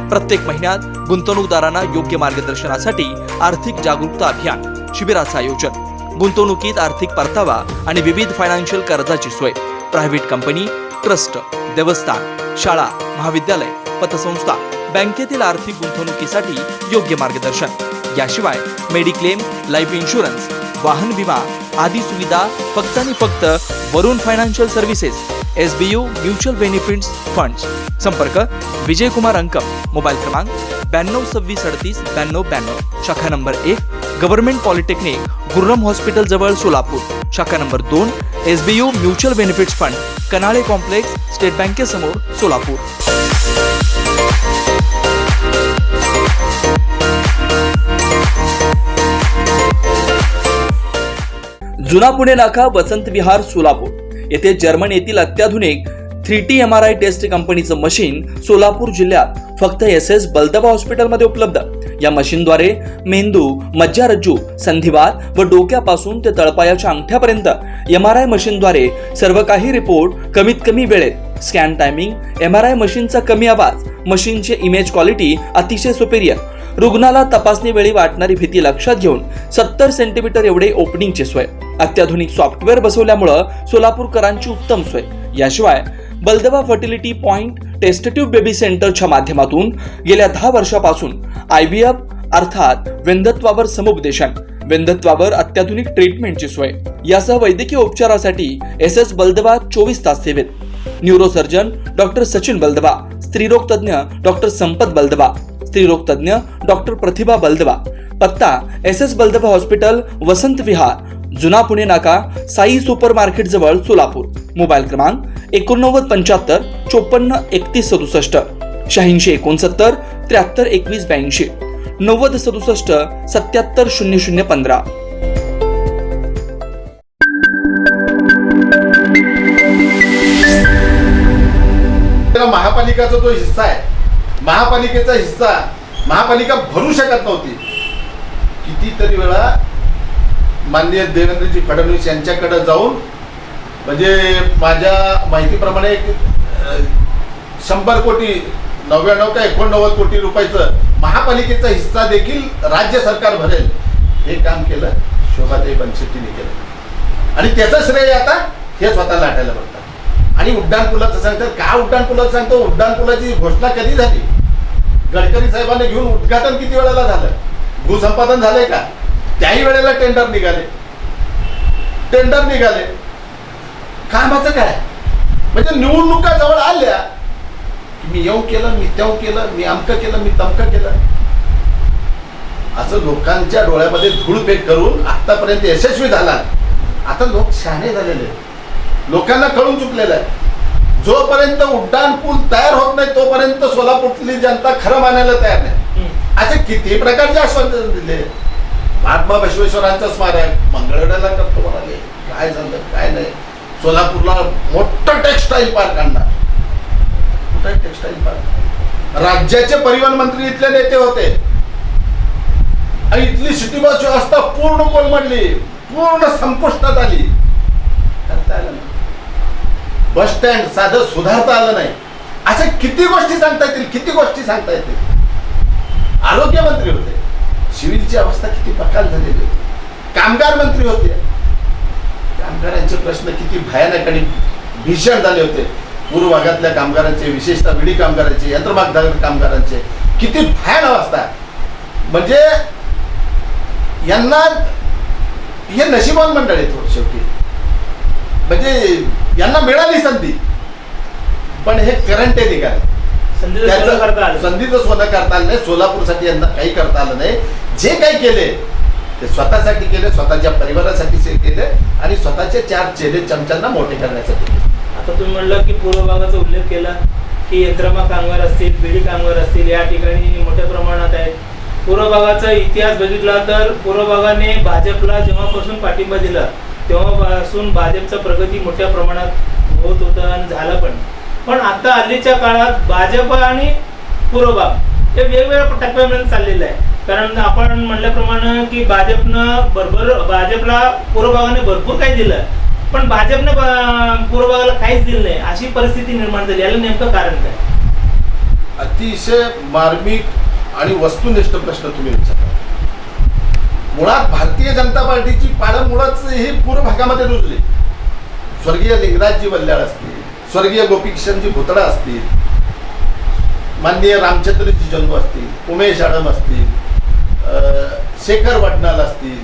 प्रत्येक महिन्यात गुंतवणूकदारांना योग्य मार्गदर्शनासाठी आर्थिक जागरूकता अभियान शिबिराचं आयोजन. गुंतवणुकीत आर्थिक परतावा आणि विविध फायनान्शियल कर्जाची सोय. प्रायव्हेट कंपनी, ट्रस्ट, देवस्थान, शाळा, महाविद्यालय, पतसंस्था, बँकेतील आर्थिक गुंतवणुकीसाठी योग्य मार्गदर्शन. याशिवाय मेडिक्लेम, लाईफ इन्शुरन्स, वाहन विमा आदी सुविधा फक्त आणि फक्त Varun financial services SBU mutual benefits funds. संपर्क विजयकुमार अंकम. मोबाईल क्रमांक 9226389292. शाखा number 1 government polytechnic, Gurram hospital जवळ सोलापूर. शाखा number 2 SBU mutual benefits fund, Kanale complex, state बँकेसमोर, सोलापूर. जुना पुणे नाका, वसंत विहार, सोलापूर येथे जर्मन येथील अत्याधुनिक 3T MRI टेस्ट कंपनीचं मशीन सोलापूर जिल्ह्यात फक्त SS बलदबा हॉस्पिटलमध्ये उपलब्ध. या मशीनद्वारे मेंदू, मज्जारज्जू, संधिवात व डोक्यापासून ते तळपायाच्या अंगठ्यापर्यंत MRI मशीनद्वारे सर्व काही रिपोर्ट कमीत कमी वेळेत. स्कॅन टायमिंग, MRI मशीनचा कमी आवाज, मशीनचे इमेज क्वालिटी अतिशय सुपेरियर. रुग्णाला तपासणी वेळी वाटणारी भीती लक्षात घेऊन 70 सेंटीमीटर एवढे ओपनिंगची सोय. अत्याधुनिक सॉफ्टवेअर बसवल्यामुळं सोलापूरकरांची उत्तम सोय. याशिवाय बलदबा फर्टिलिटी पॉइंट टेस्टेटिव्ह बेबी सेंटरच्या माध्यमातून गेल्या 10 वर्षापासून IVF अर्थात वेंधत्वावर समुपदेशन, वेंधत्वावर अत्याधुनिक ट्रीटमेंटची सोय. यासह वैद्यकीय उपचारासाठी SS बलदबा 24 तास सेवेत. न्यूरोसर्जन डॉक्टर सचिन बलदबा, स्त्रीरोग तज्ञ डॉक्टर संपत बलदबा, स्त्रीरोग तज्ञ डॉक्टर प्रतिभा बलदबा. पत्ता SS बलदबा हॉस्पिटल, वसंत विहार, जुना पुणे नाका, साई सुपर मार्केट जवळ, सोलापूर. मोबाईल क्रमांक 8975 54 31 67, 8669 73 21 82, 90 67 77 00 15. महापालिकेचा जो हिस्सा आहे, महापालिकेचा हिस्सा महापालिका भरू शकत नव्हती. कितीतरी वेळा माननीय देवेंद्रजी फडणवीस यांच्याकडे जाऊन, म्हणजे माझ्या माहितीप्रमाणे 100 कोटी 99 का 89 कोटी रुपयाचं महापालिकेचा हिस्सा देखील राज्य सरकार भरेल हे काम केलं शोभाताई बनशेट्टीने केलं. आणि त्याचं श्रेय आता हे स्वतः लाटायला बघतात. आणि उड्डाणपुलाचं सांगतात. का उड्डाणपुलाचं सांगतो? उड्डाणपुलाची घोषणा कधी झाली? गडकरी साहेबांनी घेऊन उद्घाटन किती वेळेला झालं? भूसंपादन झालंय का? त्याही वेळेला टेंडर निघाले. कामाचं काय? म्हणजे निवडणुका जवळ आल्या की मी येऊ केलं, मी तेव केलं, मी अमकं केलं, मी तमकं केलं, असं लोकांच्या डोळ्यामध्ये धूळफेक करून आतापर्यंत यशस्वी झाला. आता लोक शहाणे झालेले, लोकांना कळून चुकलेलं आहे. जोपर्यंत उड्डाण पूल तयार होत नाही तोपर्यंत सोलापूरची जनता खरं मानायला तयार नाही. असे किती प्रकारचे आश्वासन दिले. महात्मा बसवेश्वरांचं स्मारक मंगळवेढ्याला करतो म्हणाले, काय झालं काय नाही. सोलापूरला मोठं टेक्स्टाईल पार्क आणणार. कुठे टेक्स्टाईल पार्क? राज्याचे परिवहन मंत्री इथले नेते होते आणि इथली सिटी बस व्यवस्था पूर्ण कोलमडली, पूर्ण संपुष्टात आली. करता आलं नाही. बस स्टँड साधं सुधारता आलं नाही. असे किती गोष्टी सांगता येतील. आरोग्य मंत्री होते, सिव्हिलची अवस्था किती बकाल झालेली होती. कामगार मंत्री होते, कामगारांचे प्रश्न किती भयानक आणि भीषण झाले होते. पूर्व भागातल्या कामगारांचे, विशेषतः विडी कामगारांचे, यंत्रमाग कामगारांचे किती भयान अवस्था आहे. म्हणजे यांना हे नशिबान मंडळ आहे थोडं शेवटी. म्हणजे यांना मिळाली संधी, पण हे करंट आहे निघाले. संधीचं सोनं करता आलं नाही. सोलापूरसाठी यांना काही करता आलं नाही. जे काही केले ते स्वतःसाठी केले, स्वतःच्या परिवारासाठी केले आणि स्वतःचे 4 चेले चमच्यांना मोठे करण्यासाठी केले. आता तुम्ही म्हणलं की पूर्व भागाचा उल्लेख केला की यंत्रमाग कामगार असतील, बिडी कामगार असतील, या ठिकाणी मोठ्या प्रमाणात आहेत. पूर्व भागाचा इतिहास बघितला तर पूर्व भागाने भाजपला जेव्हापासून पाठिंबा दिला तेव्हापासून भाजपचा प्रगती मोठ्या प्रमाणात होत होतं आणि झालं पण आता हल्लीच्या काळात भाजप आणि पूर्व भाग हे वेगवेगळ्या टप्प्यामध्ये चाललेलं आहे. कारण आपण म्हणल्याप्रमाणे की भाजपला पूर्व भागाने भरपूर काही दिलं, पण भाजपने पूर्व भागाला काहीच दिलं नाही, अशी परिस्थिती निर्माण झाली. याला नेमकं कारण काय? अतिशय मार्मिक आणि वस्तुनिष्ठ प्रश्न तुम्ही विचारता. मुळात भारतीय जनता पार्टीची पाळंमुळंच ही पूर्व भागामध्ये रुजली. स्वर्गीय लिंगराजजी वल्ल्याळ असतील, स्वर्गीय गोपीकिशनजी भुतडा असतील, माननीय रामचंद्रजी जन्म असतील, उमेश आडम असतील, शेखर वडनाल असतील,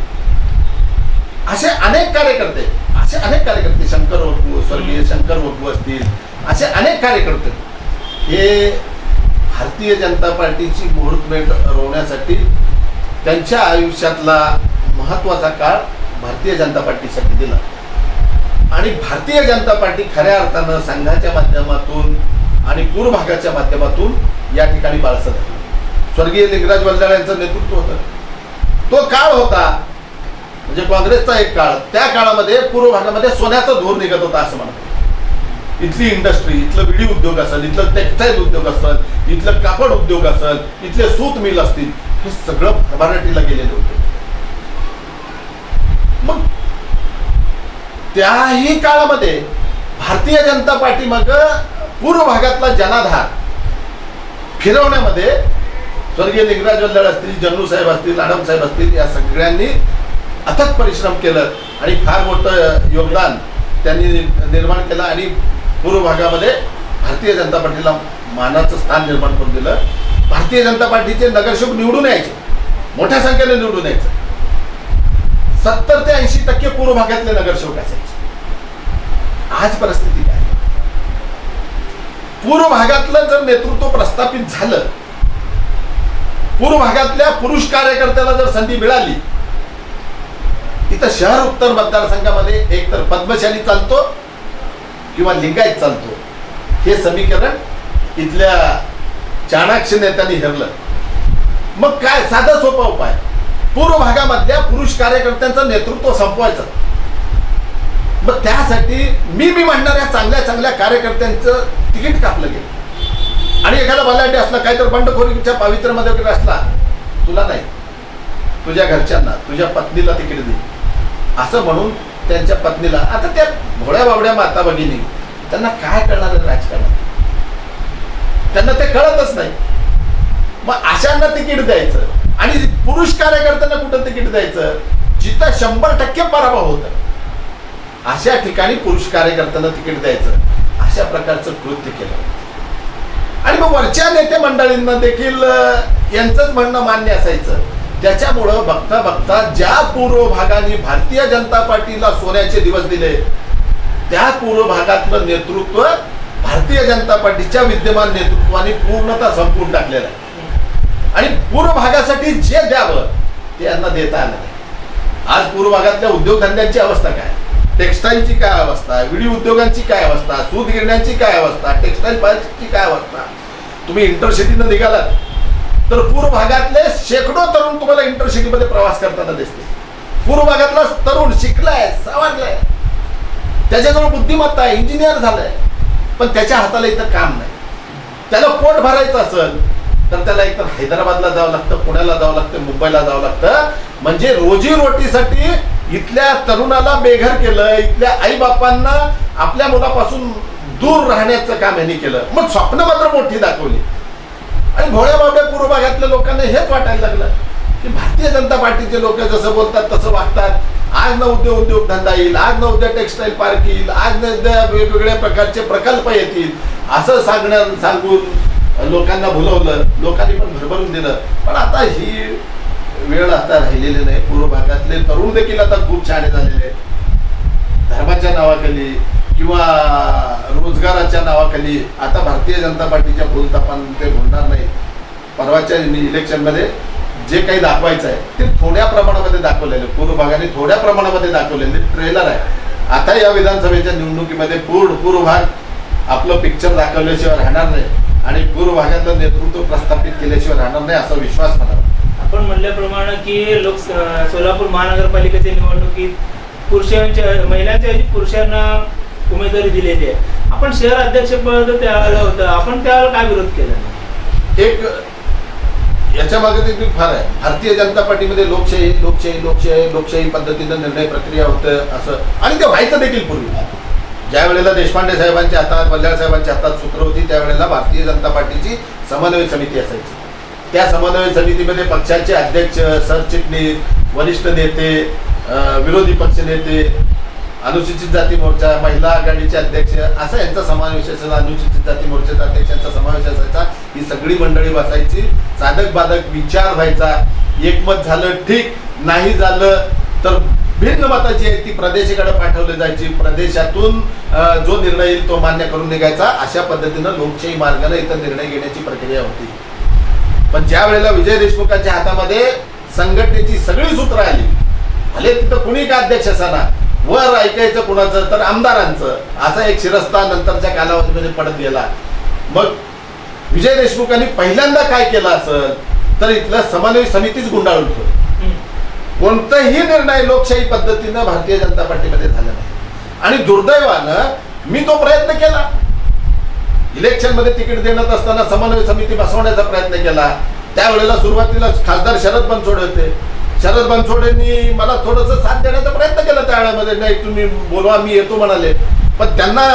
असे अनेक कार्यकर्ते शंकर वगू, स्वर्गीय शंकर वगू असतील, असे अनेक कार्यकर्ते हे भारतीय जनता पार्टीची मुहूर्तमेढ रोवण्यासाठी त्यांच्या आयुष्यातला महत्त्वाचा काळ भारतीय जनता पार्टीसाठी दिला. आणि भारतीय जनता पार्टी खऱ्या अर्थानं संघाच्या माध्यमातून आणि पूर्व भागाच्या माध्यमातून या ठिकाणी बाळसत झाली. स्वर्गीय लिंगराज वल्ल्याळ यांचं नेतृत्व होतं. तो काळ होता म्हणजे काँग्रेसचा एक काळ. त्या काळामध्ये पूर्व भागामध्ये सोन्याचं धूर निघत होता असं म्हणतात. इथली इंडस्ट्री, इथलं विडी उद्योग असेल, इथलं टेक्सटाईल उद्योग असेल, इथलं कापड उद्योग असेल, इथले सूत मिल असतील, हे सगळं भरभराटीला गेलेले होते. मग त्याही काळामध्ये भारतीय जनता पार्टी मग पूर्व भागातला जनाधार फिरवण्यामध्ये स्वर्गीय लिंगराज वल्ल्याळ असतील, जन्नू साहेब असतील, आडम साहेब असतील, या सगळ्यांनी अथक परिश्रम केलं आणि फार मोठं योगदान त्यांनी निर्माण केलं आणि पूर्व भागामध्ये भारतीय जनता पार्टीला मानाचं स्थान निर्माण करून दिलं. भारतीय जनता पार्टीचे नगरसेवक निवडून यायचे, मोठ्या संख्येने निवडून यायचे. 70 ते 80% पूर्व भागातले नगरसेवक असायचे. आज परिस्थिती काय? पूर्व भागातलं जर नेतृत्व प्रस्थापित झालं, पूर्व भागातल्या पुरुष कार्यकर्त्याला जर संधी मिळाली, इथं शहर उत्तर मतदारसंघामध्ये एक तर पद्मशाली चालतो किंवा लिंगायत चालतो, हे समीकरण इथल्या चाणाक्ष नेत्यांनी हेरलं. मग काय साधा सोपा उपाय, पूर्व भागामधल्या पुरुष कार्यकर्त्यांचं नेतृत्व संपवायचं. मग त्यासाठी मी म्हणणाऱ्या चांगल्या कार्यकर्त्यांचं तिकीट कापलं गेलं. आणि एखादा बलाढ्य असला, काहीतरी बंडखोरीच्या पावित्र्यामध्ये वगैरे असला, तुला नाही, तुझ्या घरच्यांना, तुझ्या पत्नीला तिकीट दे असं म्हणून त्यांच्या पत्नीला, आता त्या भोळ्या बाबड्या माता भगिनी, त्यांना काय कळणार आहे राजकारण? त्यांना ते कळतच नाही. मग अशांना तिकीट द्यायचं आणि पुरुष कार्यकर्त्यांना कुठं तिकीट द्यायचं? जिथं 100% पराभव होतं अशा ठिकाणी पुरुष कार्यकर्त्यांना तिकीट द्यायचं. अशा प्रकारचं कृत्य केलं. आणि मग वरच्या नेते मंडळींना देखील यांचंच म्हणणं मान्य असायचं. त्याच्यामुळं बघता बघता ज्या पूर्व भागाने भारतीय जनता पार्टीला सोन्याचे दिवस दिले, त्या पूर्व भागातलं नेतृत्व भारतीय जनता पार्टीच्या विद्यमान नेतृत्वाने पूर्णतः संपून टाकलेलं आहे. आणि पूर्व भागासाठी जे द्यावं ते यांना देता आलं नाही. आज पूर्व भागातल्या उद्योगधंद्यांची अवस्था काय, टेक्सटाईलची काय अवस्था, विडी उद्योगांची काय अवस्था, सूत गिरण्यांची काय अवस्था, टेक्सटाईल पार्कची काय अवस्था. तुम्ही इंटरसिटीनं निघालात तर पूर्व भागातले शेकडो तरुण तुम्हाला इंटरसिटीमध्ये प्रवास करताना दिसते. पूर्व भागातला तरुण शिकलाय, सवरलाय, त्याच्याजवळ बुद्धिमत्ता आहे, इंजिनियर झालाय, पण त्याच्या हाताला इथं काम नाही. त्याला पोट भरायचं असेल तर त्याला एकतर हैदराबादला जावं लागतं, पुण्याला जावं लागतं, मुंबईला जावं लागतं. म्हणजे रोजीरोटीसाठी इथल्या तरुणाला बेघर केलं, इथल्या आईबापांना आपल्या मुलापासून दूर राहण्याचं काम यांनी केलं. मग स्वप्न मात्र मोठी दाखवली. आणि भोळ्या बाबड्या पूर्व भागातल्या लोकांना हेच वाटायला लागलं की भारतीय जनता पार्टीचे लोक जसं बोलतात तसं वागतात आज न उद्या उद्योगधंदा येईल, आज न उद्या टेक्सटाईल पार्क येईल, आज न उद्या वेगवेगळ्या प्रकारचे प्रकल्प येतील असं सांगून लोकांना भुलवलं, लोकांनी पण भरभरून दिलं. पण आता ही वेळ आता राहिलेली नाही. पूर्व भागातले तरुण देखील आता खूप शहाणे झालेले, धर्माच्या नावाखाली किंवा रोजगाराच्या नावाखाली आता भारतीय जनता पार्टीच्या भूलथापान ते भुलणार नाही. परवाच्या इलेक्शनमध्ये जे काही दाखवायचं आहे ते थोड्या प्रमाणामध्ये दाखवलेलं, पूर्व भागाने थोड्या प्रमाणामध्ये दाखवलेले ट्रेलर आहे. आता या विधानसभेच्या निवडणुकीमध्ये पूर्व भाग आपलं पिक्चर दाखवल्याशिवाय राहणार नाही आणि पूर्व भागातलं नेतृत्व प्रस्थापित केल्याशिवाय राहणार नाही असा विश्वास मला. आपण म्हणल्याप्रमाणे की सोलापूर महानगरपालिकेच्या निवडणुकीत महिलांच्या ऐवजी पुरुषांना उमेदवारी दिलेली आहे. आपण शहर अध्यक्षपद त्यावेळेला होतं, आपण त्यावेळेला काय विरोध केला? एक याच्या मागे ते फार आहे. भारतीय जनता पार्टीमध्ये लोकशाही पद्धतीनं निर्णय प्रक्रिया होतं असं, आणि ते व्हायचं देखील पूर्वी. ज्या वेळेला देशपांडे साहेबांच्या हातात, बल्लाळ साहेबांच्या हातात सूत्र होती त्यावेळेला भारतीय जनता पार्टीची समन्वय समिती असायची. त्या समन्वय समितीमध्ये पक्षाचे अध्यक्ष, सरचिटणीस, वरिष्ठ नेते, विरोधी पक्ष नेते, अनुसूचित जाती मोर्चा, महिला आघाडीचे अध्यक्ष असा यांचा समावेश असायचा. अनुसूचित जाती मोर्चाच्या अध्यक्षांचा समावेश असायचा. ही सगळी मंडळी बसायची, साधक बाधक विचार व्हायचा, एकमत झालं ठीक, नाही झालं तर भिन्न मताची आहे ती प्रदेशाकडे पाठवली जायची. प्रदेशातून जो निर्णय येईल तो मान्य करून निघायचा. अशा पद्धतीनं लोकशाही मार्गाने इथं निर्णय घेण्याची प्रक्रिया होती. पण ज्या वेळेला विजय देशमुखांच्या हातामध्ये संघटनेची सगळी सूत्र आली, भले तिथं कुणी का अध्यक्ष असताना वर ऐकायचं कुणाचं तर आमदारांचं, असा एक शिरस्ता नंतरच्या कालावधीमध्ये पडत गेला. मग विजय देशमुखांनी पहिल्यांदा काय केलं असेल तर इथलं समन्वय समितीच गुंडाळून ठेवली. कोणताही निर्णय लोकशाही पद्धतीनं भारतीय जनता पार्टीमध्ये झाला नाही. आणि दुर्दैवानं मी तो प्रयत्न केला. इलेक्शनमध्ये तिकीट देण्यात असताना समन्वय समिती बसवण्याचा प्रयत्न केला. त्यावेळेला सुरुवातीला खासदार शरद बनसोडे होते. शरद बनसोडेंनी मला थोडंसं साथ देण्याचा प्रयत्न केला त्यावेळेमध्ये. नाही तुम्ही बोलवा, मी येतो म्हणाले. पण त्यांना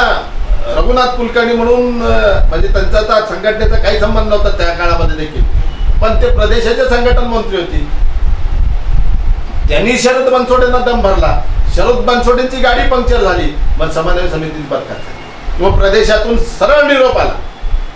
रघुनाथ कुलकर्णी म्हणून म्हणजे त्यांचा आता संघटनेचा काही संबंध नव्हता त्या काळामध्ये देखील, पण ते प्रदेशाचे संघटन मंत्री होती. त्यांनी शरद बनसोडेंना दम भरला. शरद बनसोडेंची गाडी पंक्चर झाली. मग समन्वय समितीत बरखास्त झाली किंवा प्रदेशातून सरळ निरोप आला.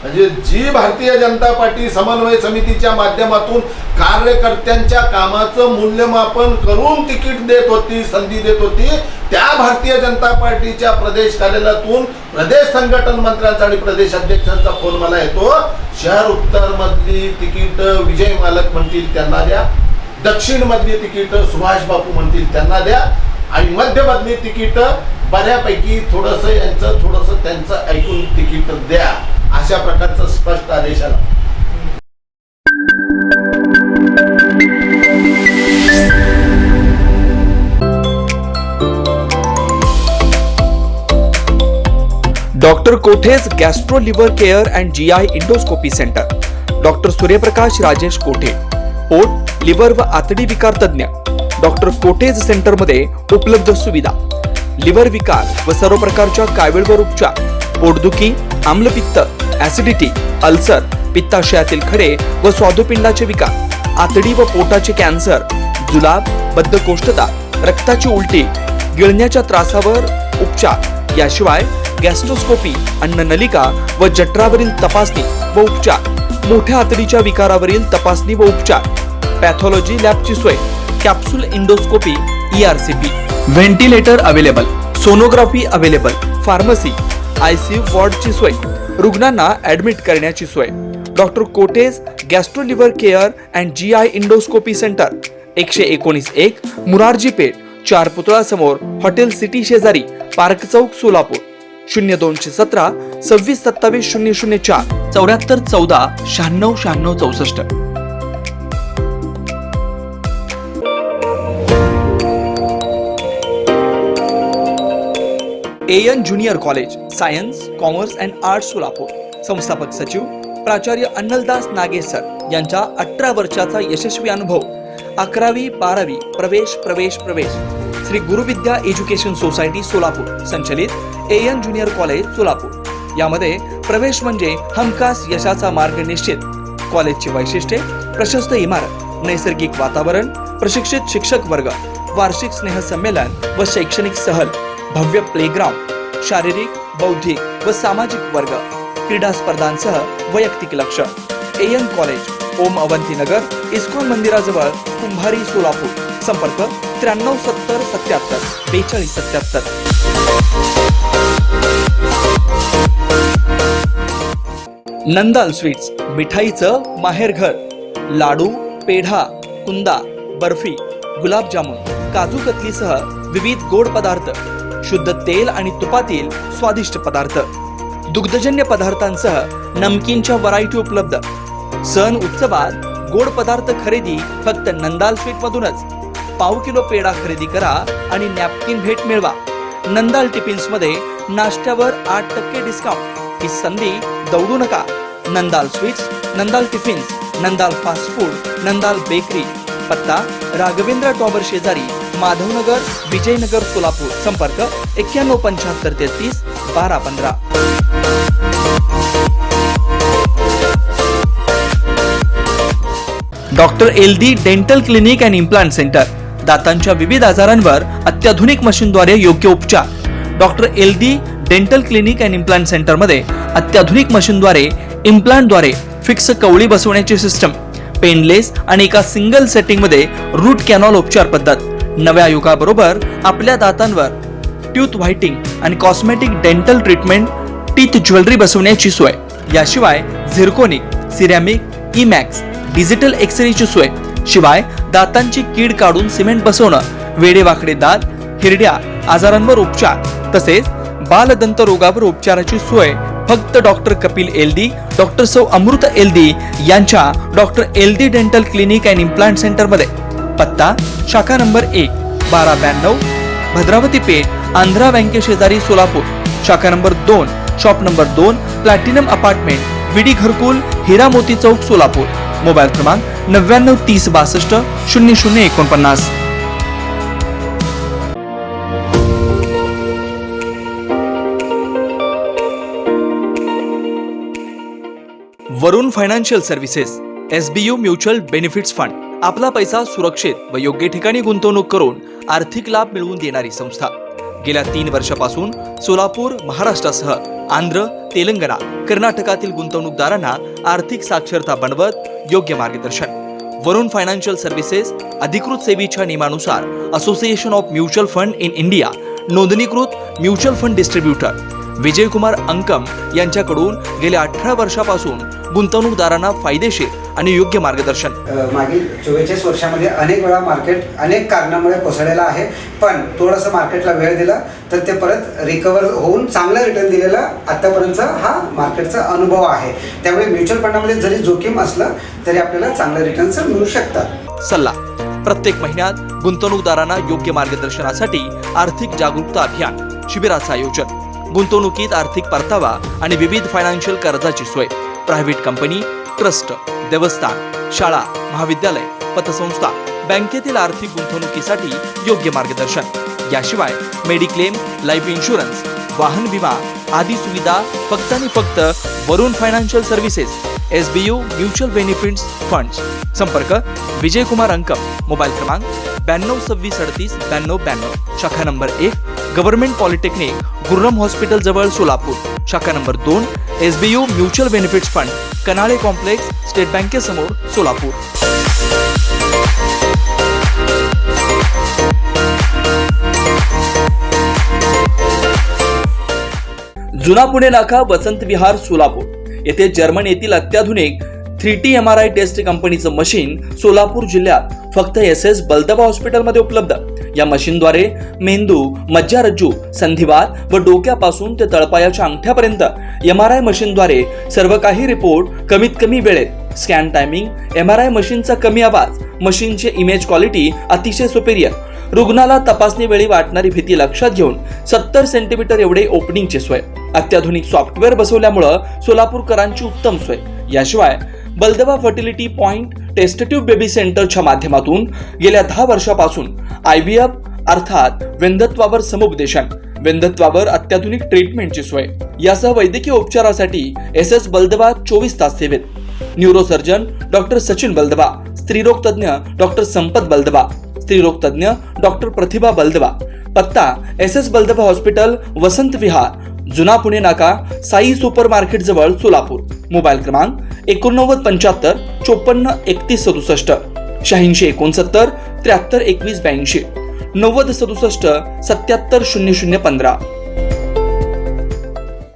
म्हणजे जी भारतीय जनता पार्टी समन्वय समितीच्या माध्यमातून कार्यकर्त्यांच्या कामाचं मूल्यमापन करून तिकीट देत होती, संधी देत होती, त्या भारतीय जनता पार्टीच्या प्रदेश कार्यालयातून प्रदेश संघटन मंत्र्यांचा आणि प्रदेश अध्यक्षांचा फोन मला येतो. शहर उत्तर मधली तिकीट विजय मालक म्हणतील त्यांना द्या, दक्षिण मधली तिकीट सुभाष बापू म्हणतील त्यांना द्या, आणि मध्य मधली तिकीट बऱ्यापैकी थोडंसं यांचं थोडंसं त्यांचं ऐकून तिकीट द्या, अशा प्रकारचा स्पष्ट आदेश आला. Doctor Kothe's gastro liver care and GI endoscopy centre. Doctor Suryaprakash Rajesh कोठे, पोट, लिव्हर व आतडी विकार तज्ञ. डॉक्टर कोठेज सेंटरमध्ये उपलब्ध सुविधा: लिव्हर विकार व सर्व प्रकारच्या कावीळवर उपचार, पोटदुखी, आम्लपित्त, ऍसिडिटी, अल्सर, पित्ताशयातील खडे व स्वादुपिंडाचे विकार, आतडी व पोटाचे कॅन्सर, जुलाब, बद्धकोष्ठता, रक्ताची उलटी, गिळण्याच्या त्रासावर उपचार. याशिवाय गॅस्ट्रोस्कोपी, अन्ननलिका व जठरावरील तपासणी व उपचार, मोठ्या आतडीच्या विकारावरील तपासणी व उपचार, पॅथॉलॉजी लॅबची सोय, capsule endoscopy, ERCP, ventilator available, sonography available, pharmacy, ICU वॉर्डची सोय, रुग्णांना ऍडमिट करण्याची सोय. Doctor Kothe's gastro liver care and GI endoscopy centre, 119-1 Murarji Peth, 4 पुतळा समोर, हॉटेल सिटी शेजारी, park Chowk, Solapur. 0217 26 27 004 74 14 96 96 64. AN junior college science, commerce and arts Solapur. संस्थापक सचिव प्राचार्य अन्नलदास नागेश सर यांचा 18 वर्षाचा यशस्वी अनुभव. 11वी 12वी प्रवेश. श्री गुरुविद्या एज्युकेशन सोसायटी सोलापूर संचलित AN ज्युनियर कॉलेज सोलापूर. यामध्ये प्रवेश म्हणजे हमखास यशाचा मार्ग निश्चित. कॉलेजची वैशिष्ट्ये: प्रशस्त इमारत, नैसर्गिक वातावरण, प्रशिक्षित शिक्षक वर्ग, वार्षिक स्नेहसंमेलन व शैक्षणिक सहल, भव्य प्लेग्राऊंड, शारीरिक, बौद्धिक व सामाजिक वर्ग, क्रीडा स्पर्धांसह वैयक्तिक लक्ष. An college, Om Avantinagar, ISKCON मंदिराजवळ, कुंभारी, सोलापूर. संपर्क 93 70 77 42 77. नंदाल स्वीट्स, मिठाईचं माहेरघर. लाडू, पेढा, कुंदा, बर्फी, गुलाबजामुन, काजू कतलीसह विविध गोड पदार्थ, शुद्ध तेल आणि तुपातील स्वादिष्ट पदार्थ, दुग्धजन्य पदार्थांसह नमकीनच्या व्हरायटी उपलब्ध. सण उत्सवात गोड पदार्थ खरेदी फक्त नंदाल स्वीट मधूनच. पाव किलो पेढा खरेदी करा आणि नॅपकिन भेट मिळवा. नंदाल टिफिन्स मध्ये नाश्त्यावर 8% डिस्काउंट. ही संधी दौडू नका. Nandal sweets, Nandal tiffins, Nandal fast food, Nandal bakery. पत्ता राघवेंद्र टॉवर शेजारी, माधवनगर, विजयनगर, सोलापूर. संपर्क 91 75 33 12 15. Doctor Eldi dental clinic and implant centre. दातांच्या विविध आजारांवर अत्याधुनिक मशीनद्वारे योग्य उपचार. Doctor Eldi dental clinic and implant centre मध्ये अत्याधुनिक मशीनद्वारे इम्प्लांटद्वारे फिक्स कवळी बसवण्याची सिस्टम, पेनलेस आणि एका सिंगल सेटिंग मध्ये रूट कॅनॉल उपचार पद्धत. नव्या युगाबरोबर आपल्या दातांवर ट्यूथ व्हाइटिंग आणि cosmetic dental treatment, teeth jewellery बसवण्याची सोय. याशिवाय झिरकोनिक, सिरॅमिक, इमॅक्स, डिजिटल एक्सरेची सोय. शिवाय दातांची कीड काढून सिमेंट बसवणं, वेडेवाकडे दात, हिरड्या आजारांवर उपचार, तसेच बालदंत रोगावर उपचाराची सोय फक्त डॉक्टर कपिल एलदी, डॉक्टर सौ अमृत एलदी यांच्या doctor Eldi dental clinic and implant centre मध्ये. पत्ता शाखा नंबर 1 1292 भद्रावती पेठ, आंध्रा बँके शेजारी, सोलापूर. शाखा number 2 shop number 2 platinum apartment, विडी घरकुल, हिरा मोती चौक, सोलापूर. मोबाईल क्रमांक 99 30 62 00 49. Varun financial services, SBU mutual benefits fund. आपला पैसा सुरक्षित व योग्य ठिकाणी गुंतवणूक करून आर्थिक लाभ मिळवून देणारी संस्था. गेल्या 3 वर्षापासून सोलापूर, महाराष्ट्रासह आंध्र, तेलंगणा, कर्नाटकातील गुंतवणूकदारांना आर्थिक साक्षरता बनवत योग्य मार्गदर्शन. वरुण फायनान्शियल सर्व्हिसेस अधिकृत सेवेच्या नियमानुसार association of mutual fund in India नोंदणीकृत mutual fund distributor Vijaykumar Ankam यांच्याकडून गेल्या 18 वर्षापासून गुंतवणूकदारांना फायदेशीर आणि योग्य मार्गदर्शन. मागील 44 वर्षामध्ये अनेक वेळा मार्केट अनेक कारणामुळे कोसळलेलं आहे, पण थोडंसं मार्केटला वेळ दिला तर ते परत रिकवर होऊन चांगलं रिटर्न दिलेला आतापर्यंतचा हा मार्केटचा अनुभव आहे. त्यामुळे म्युच्युअल फंडामध्ये जरी जोखीम असलं तरी आपल्याला चांगलं रिटर्न्स मिळू शकतात. सल्ला. प्रत्येक महिन्यात गुंतवणूकदारांना योग्य मार्गदर्शनासाठी आर्थिक जागरूकता अभियान शिबिराचं आयोजन. गुंतवणुकीत आर्थिक परतावा आणि विविध फायनान्शियल कर्जाची सोय. प्रायव्हेट कंपनी, ट्रस्ट, देवस्थान, शाळा, महाविद्यालय, पतसंस्था, बँकेतील आर्थिक गुंतवणुकीसाठी योग्य मार्गदर्शन. याशिवाय मेडिक्लेम, लाईफ इन्शुरन्स, वाहन विमा आदी सुविधा फक्त आणि फक्त Varun financial services, SBU mutual benefits funds. संपर्क विजयकुमार अंकम. मोबाईल क्रमांक 92 26 38 92 92. शाखा number 1 government polytechnic, Gurram hospital जवळ, सोलापूर. शाखा number 2 SBU mutual benefits fund, Kanale complex, state बँकेसमोर, सोलापूर. जुना पुणे नाका, वसंत विहार, सोलापूर येथे जर्मन येथील अत्याधुनिक 3T MRI टेस्ट कंपनीचं मशीन सोलापूर जिल्ह्यात फक्त SS बलदबा हॉस्पिटलमध्ये उपलब्ध. या मशीनद्वारे मेंदू, मज्जारज्जू, संधिवात व डोक्यापासून ते तळपायाच्या अंगठ्यापर्यंत MRI मशीनद्वारे सर्व काही रिपोर्ट कमीत कमी वेळेत. स्कॅन टायमिंग, MRI मशीनचा कमी आवाज, मशीनचे इमेज क्वालिटी अतिशय सुपेरियर. रुग्णाला तपासणी वेळी वाटणारी भीती लक्षात घेऊन 70 सेंटीमीटर एवढे ओपनिंगची सोय. अत्याधुनिक सॉफ्टवेअर बसवल्यामुळे सोलापूरकरांची उत्तम सोय. याशिवाय बलदबा फर्टिलिटी पॉइंट टेस्टेटिव्ह बेबी सेंटरच्या माध्यमातून गेल्या 10 वर्षापासून IVF अर्थात वेंधत्वावर समुपदेशन, वेंधत्वावर अत्याधुनिक ट्रीटमेंटची सोय. यासह वैद्यकीय उपचारासाठी SS बलदबा 24 तास सेवेत. न्यूरोसर्जन डॉक्टर सचिन बलदबा, स्त्रीरोग तज्ञ डॉक्टर संपत बलदबा, स्त्रीरोग तज्ज्ञ डॉक्टर प्रतिभा बलदवा. पत्ता SS बलदवा हॉस्पिटल, वसंत विहार, जुना पुणे नाका, साई सुपर मार्केट जवळ, सोलापूर. मोबाईल क्रमांक 8975 54 31 67, 86 69 73 21 82, 90 67 77 00 15.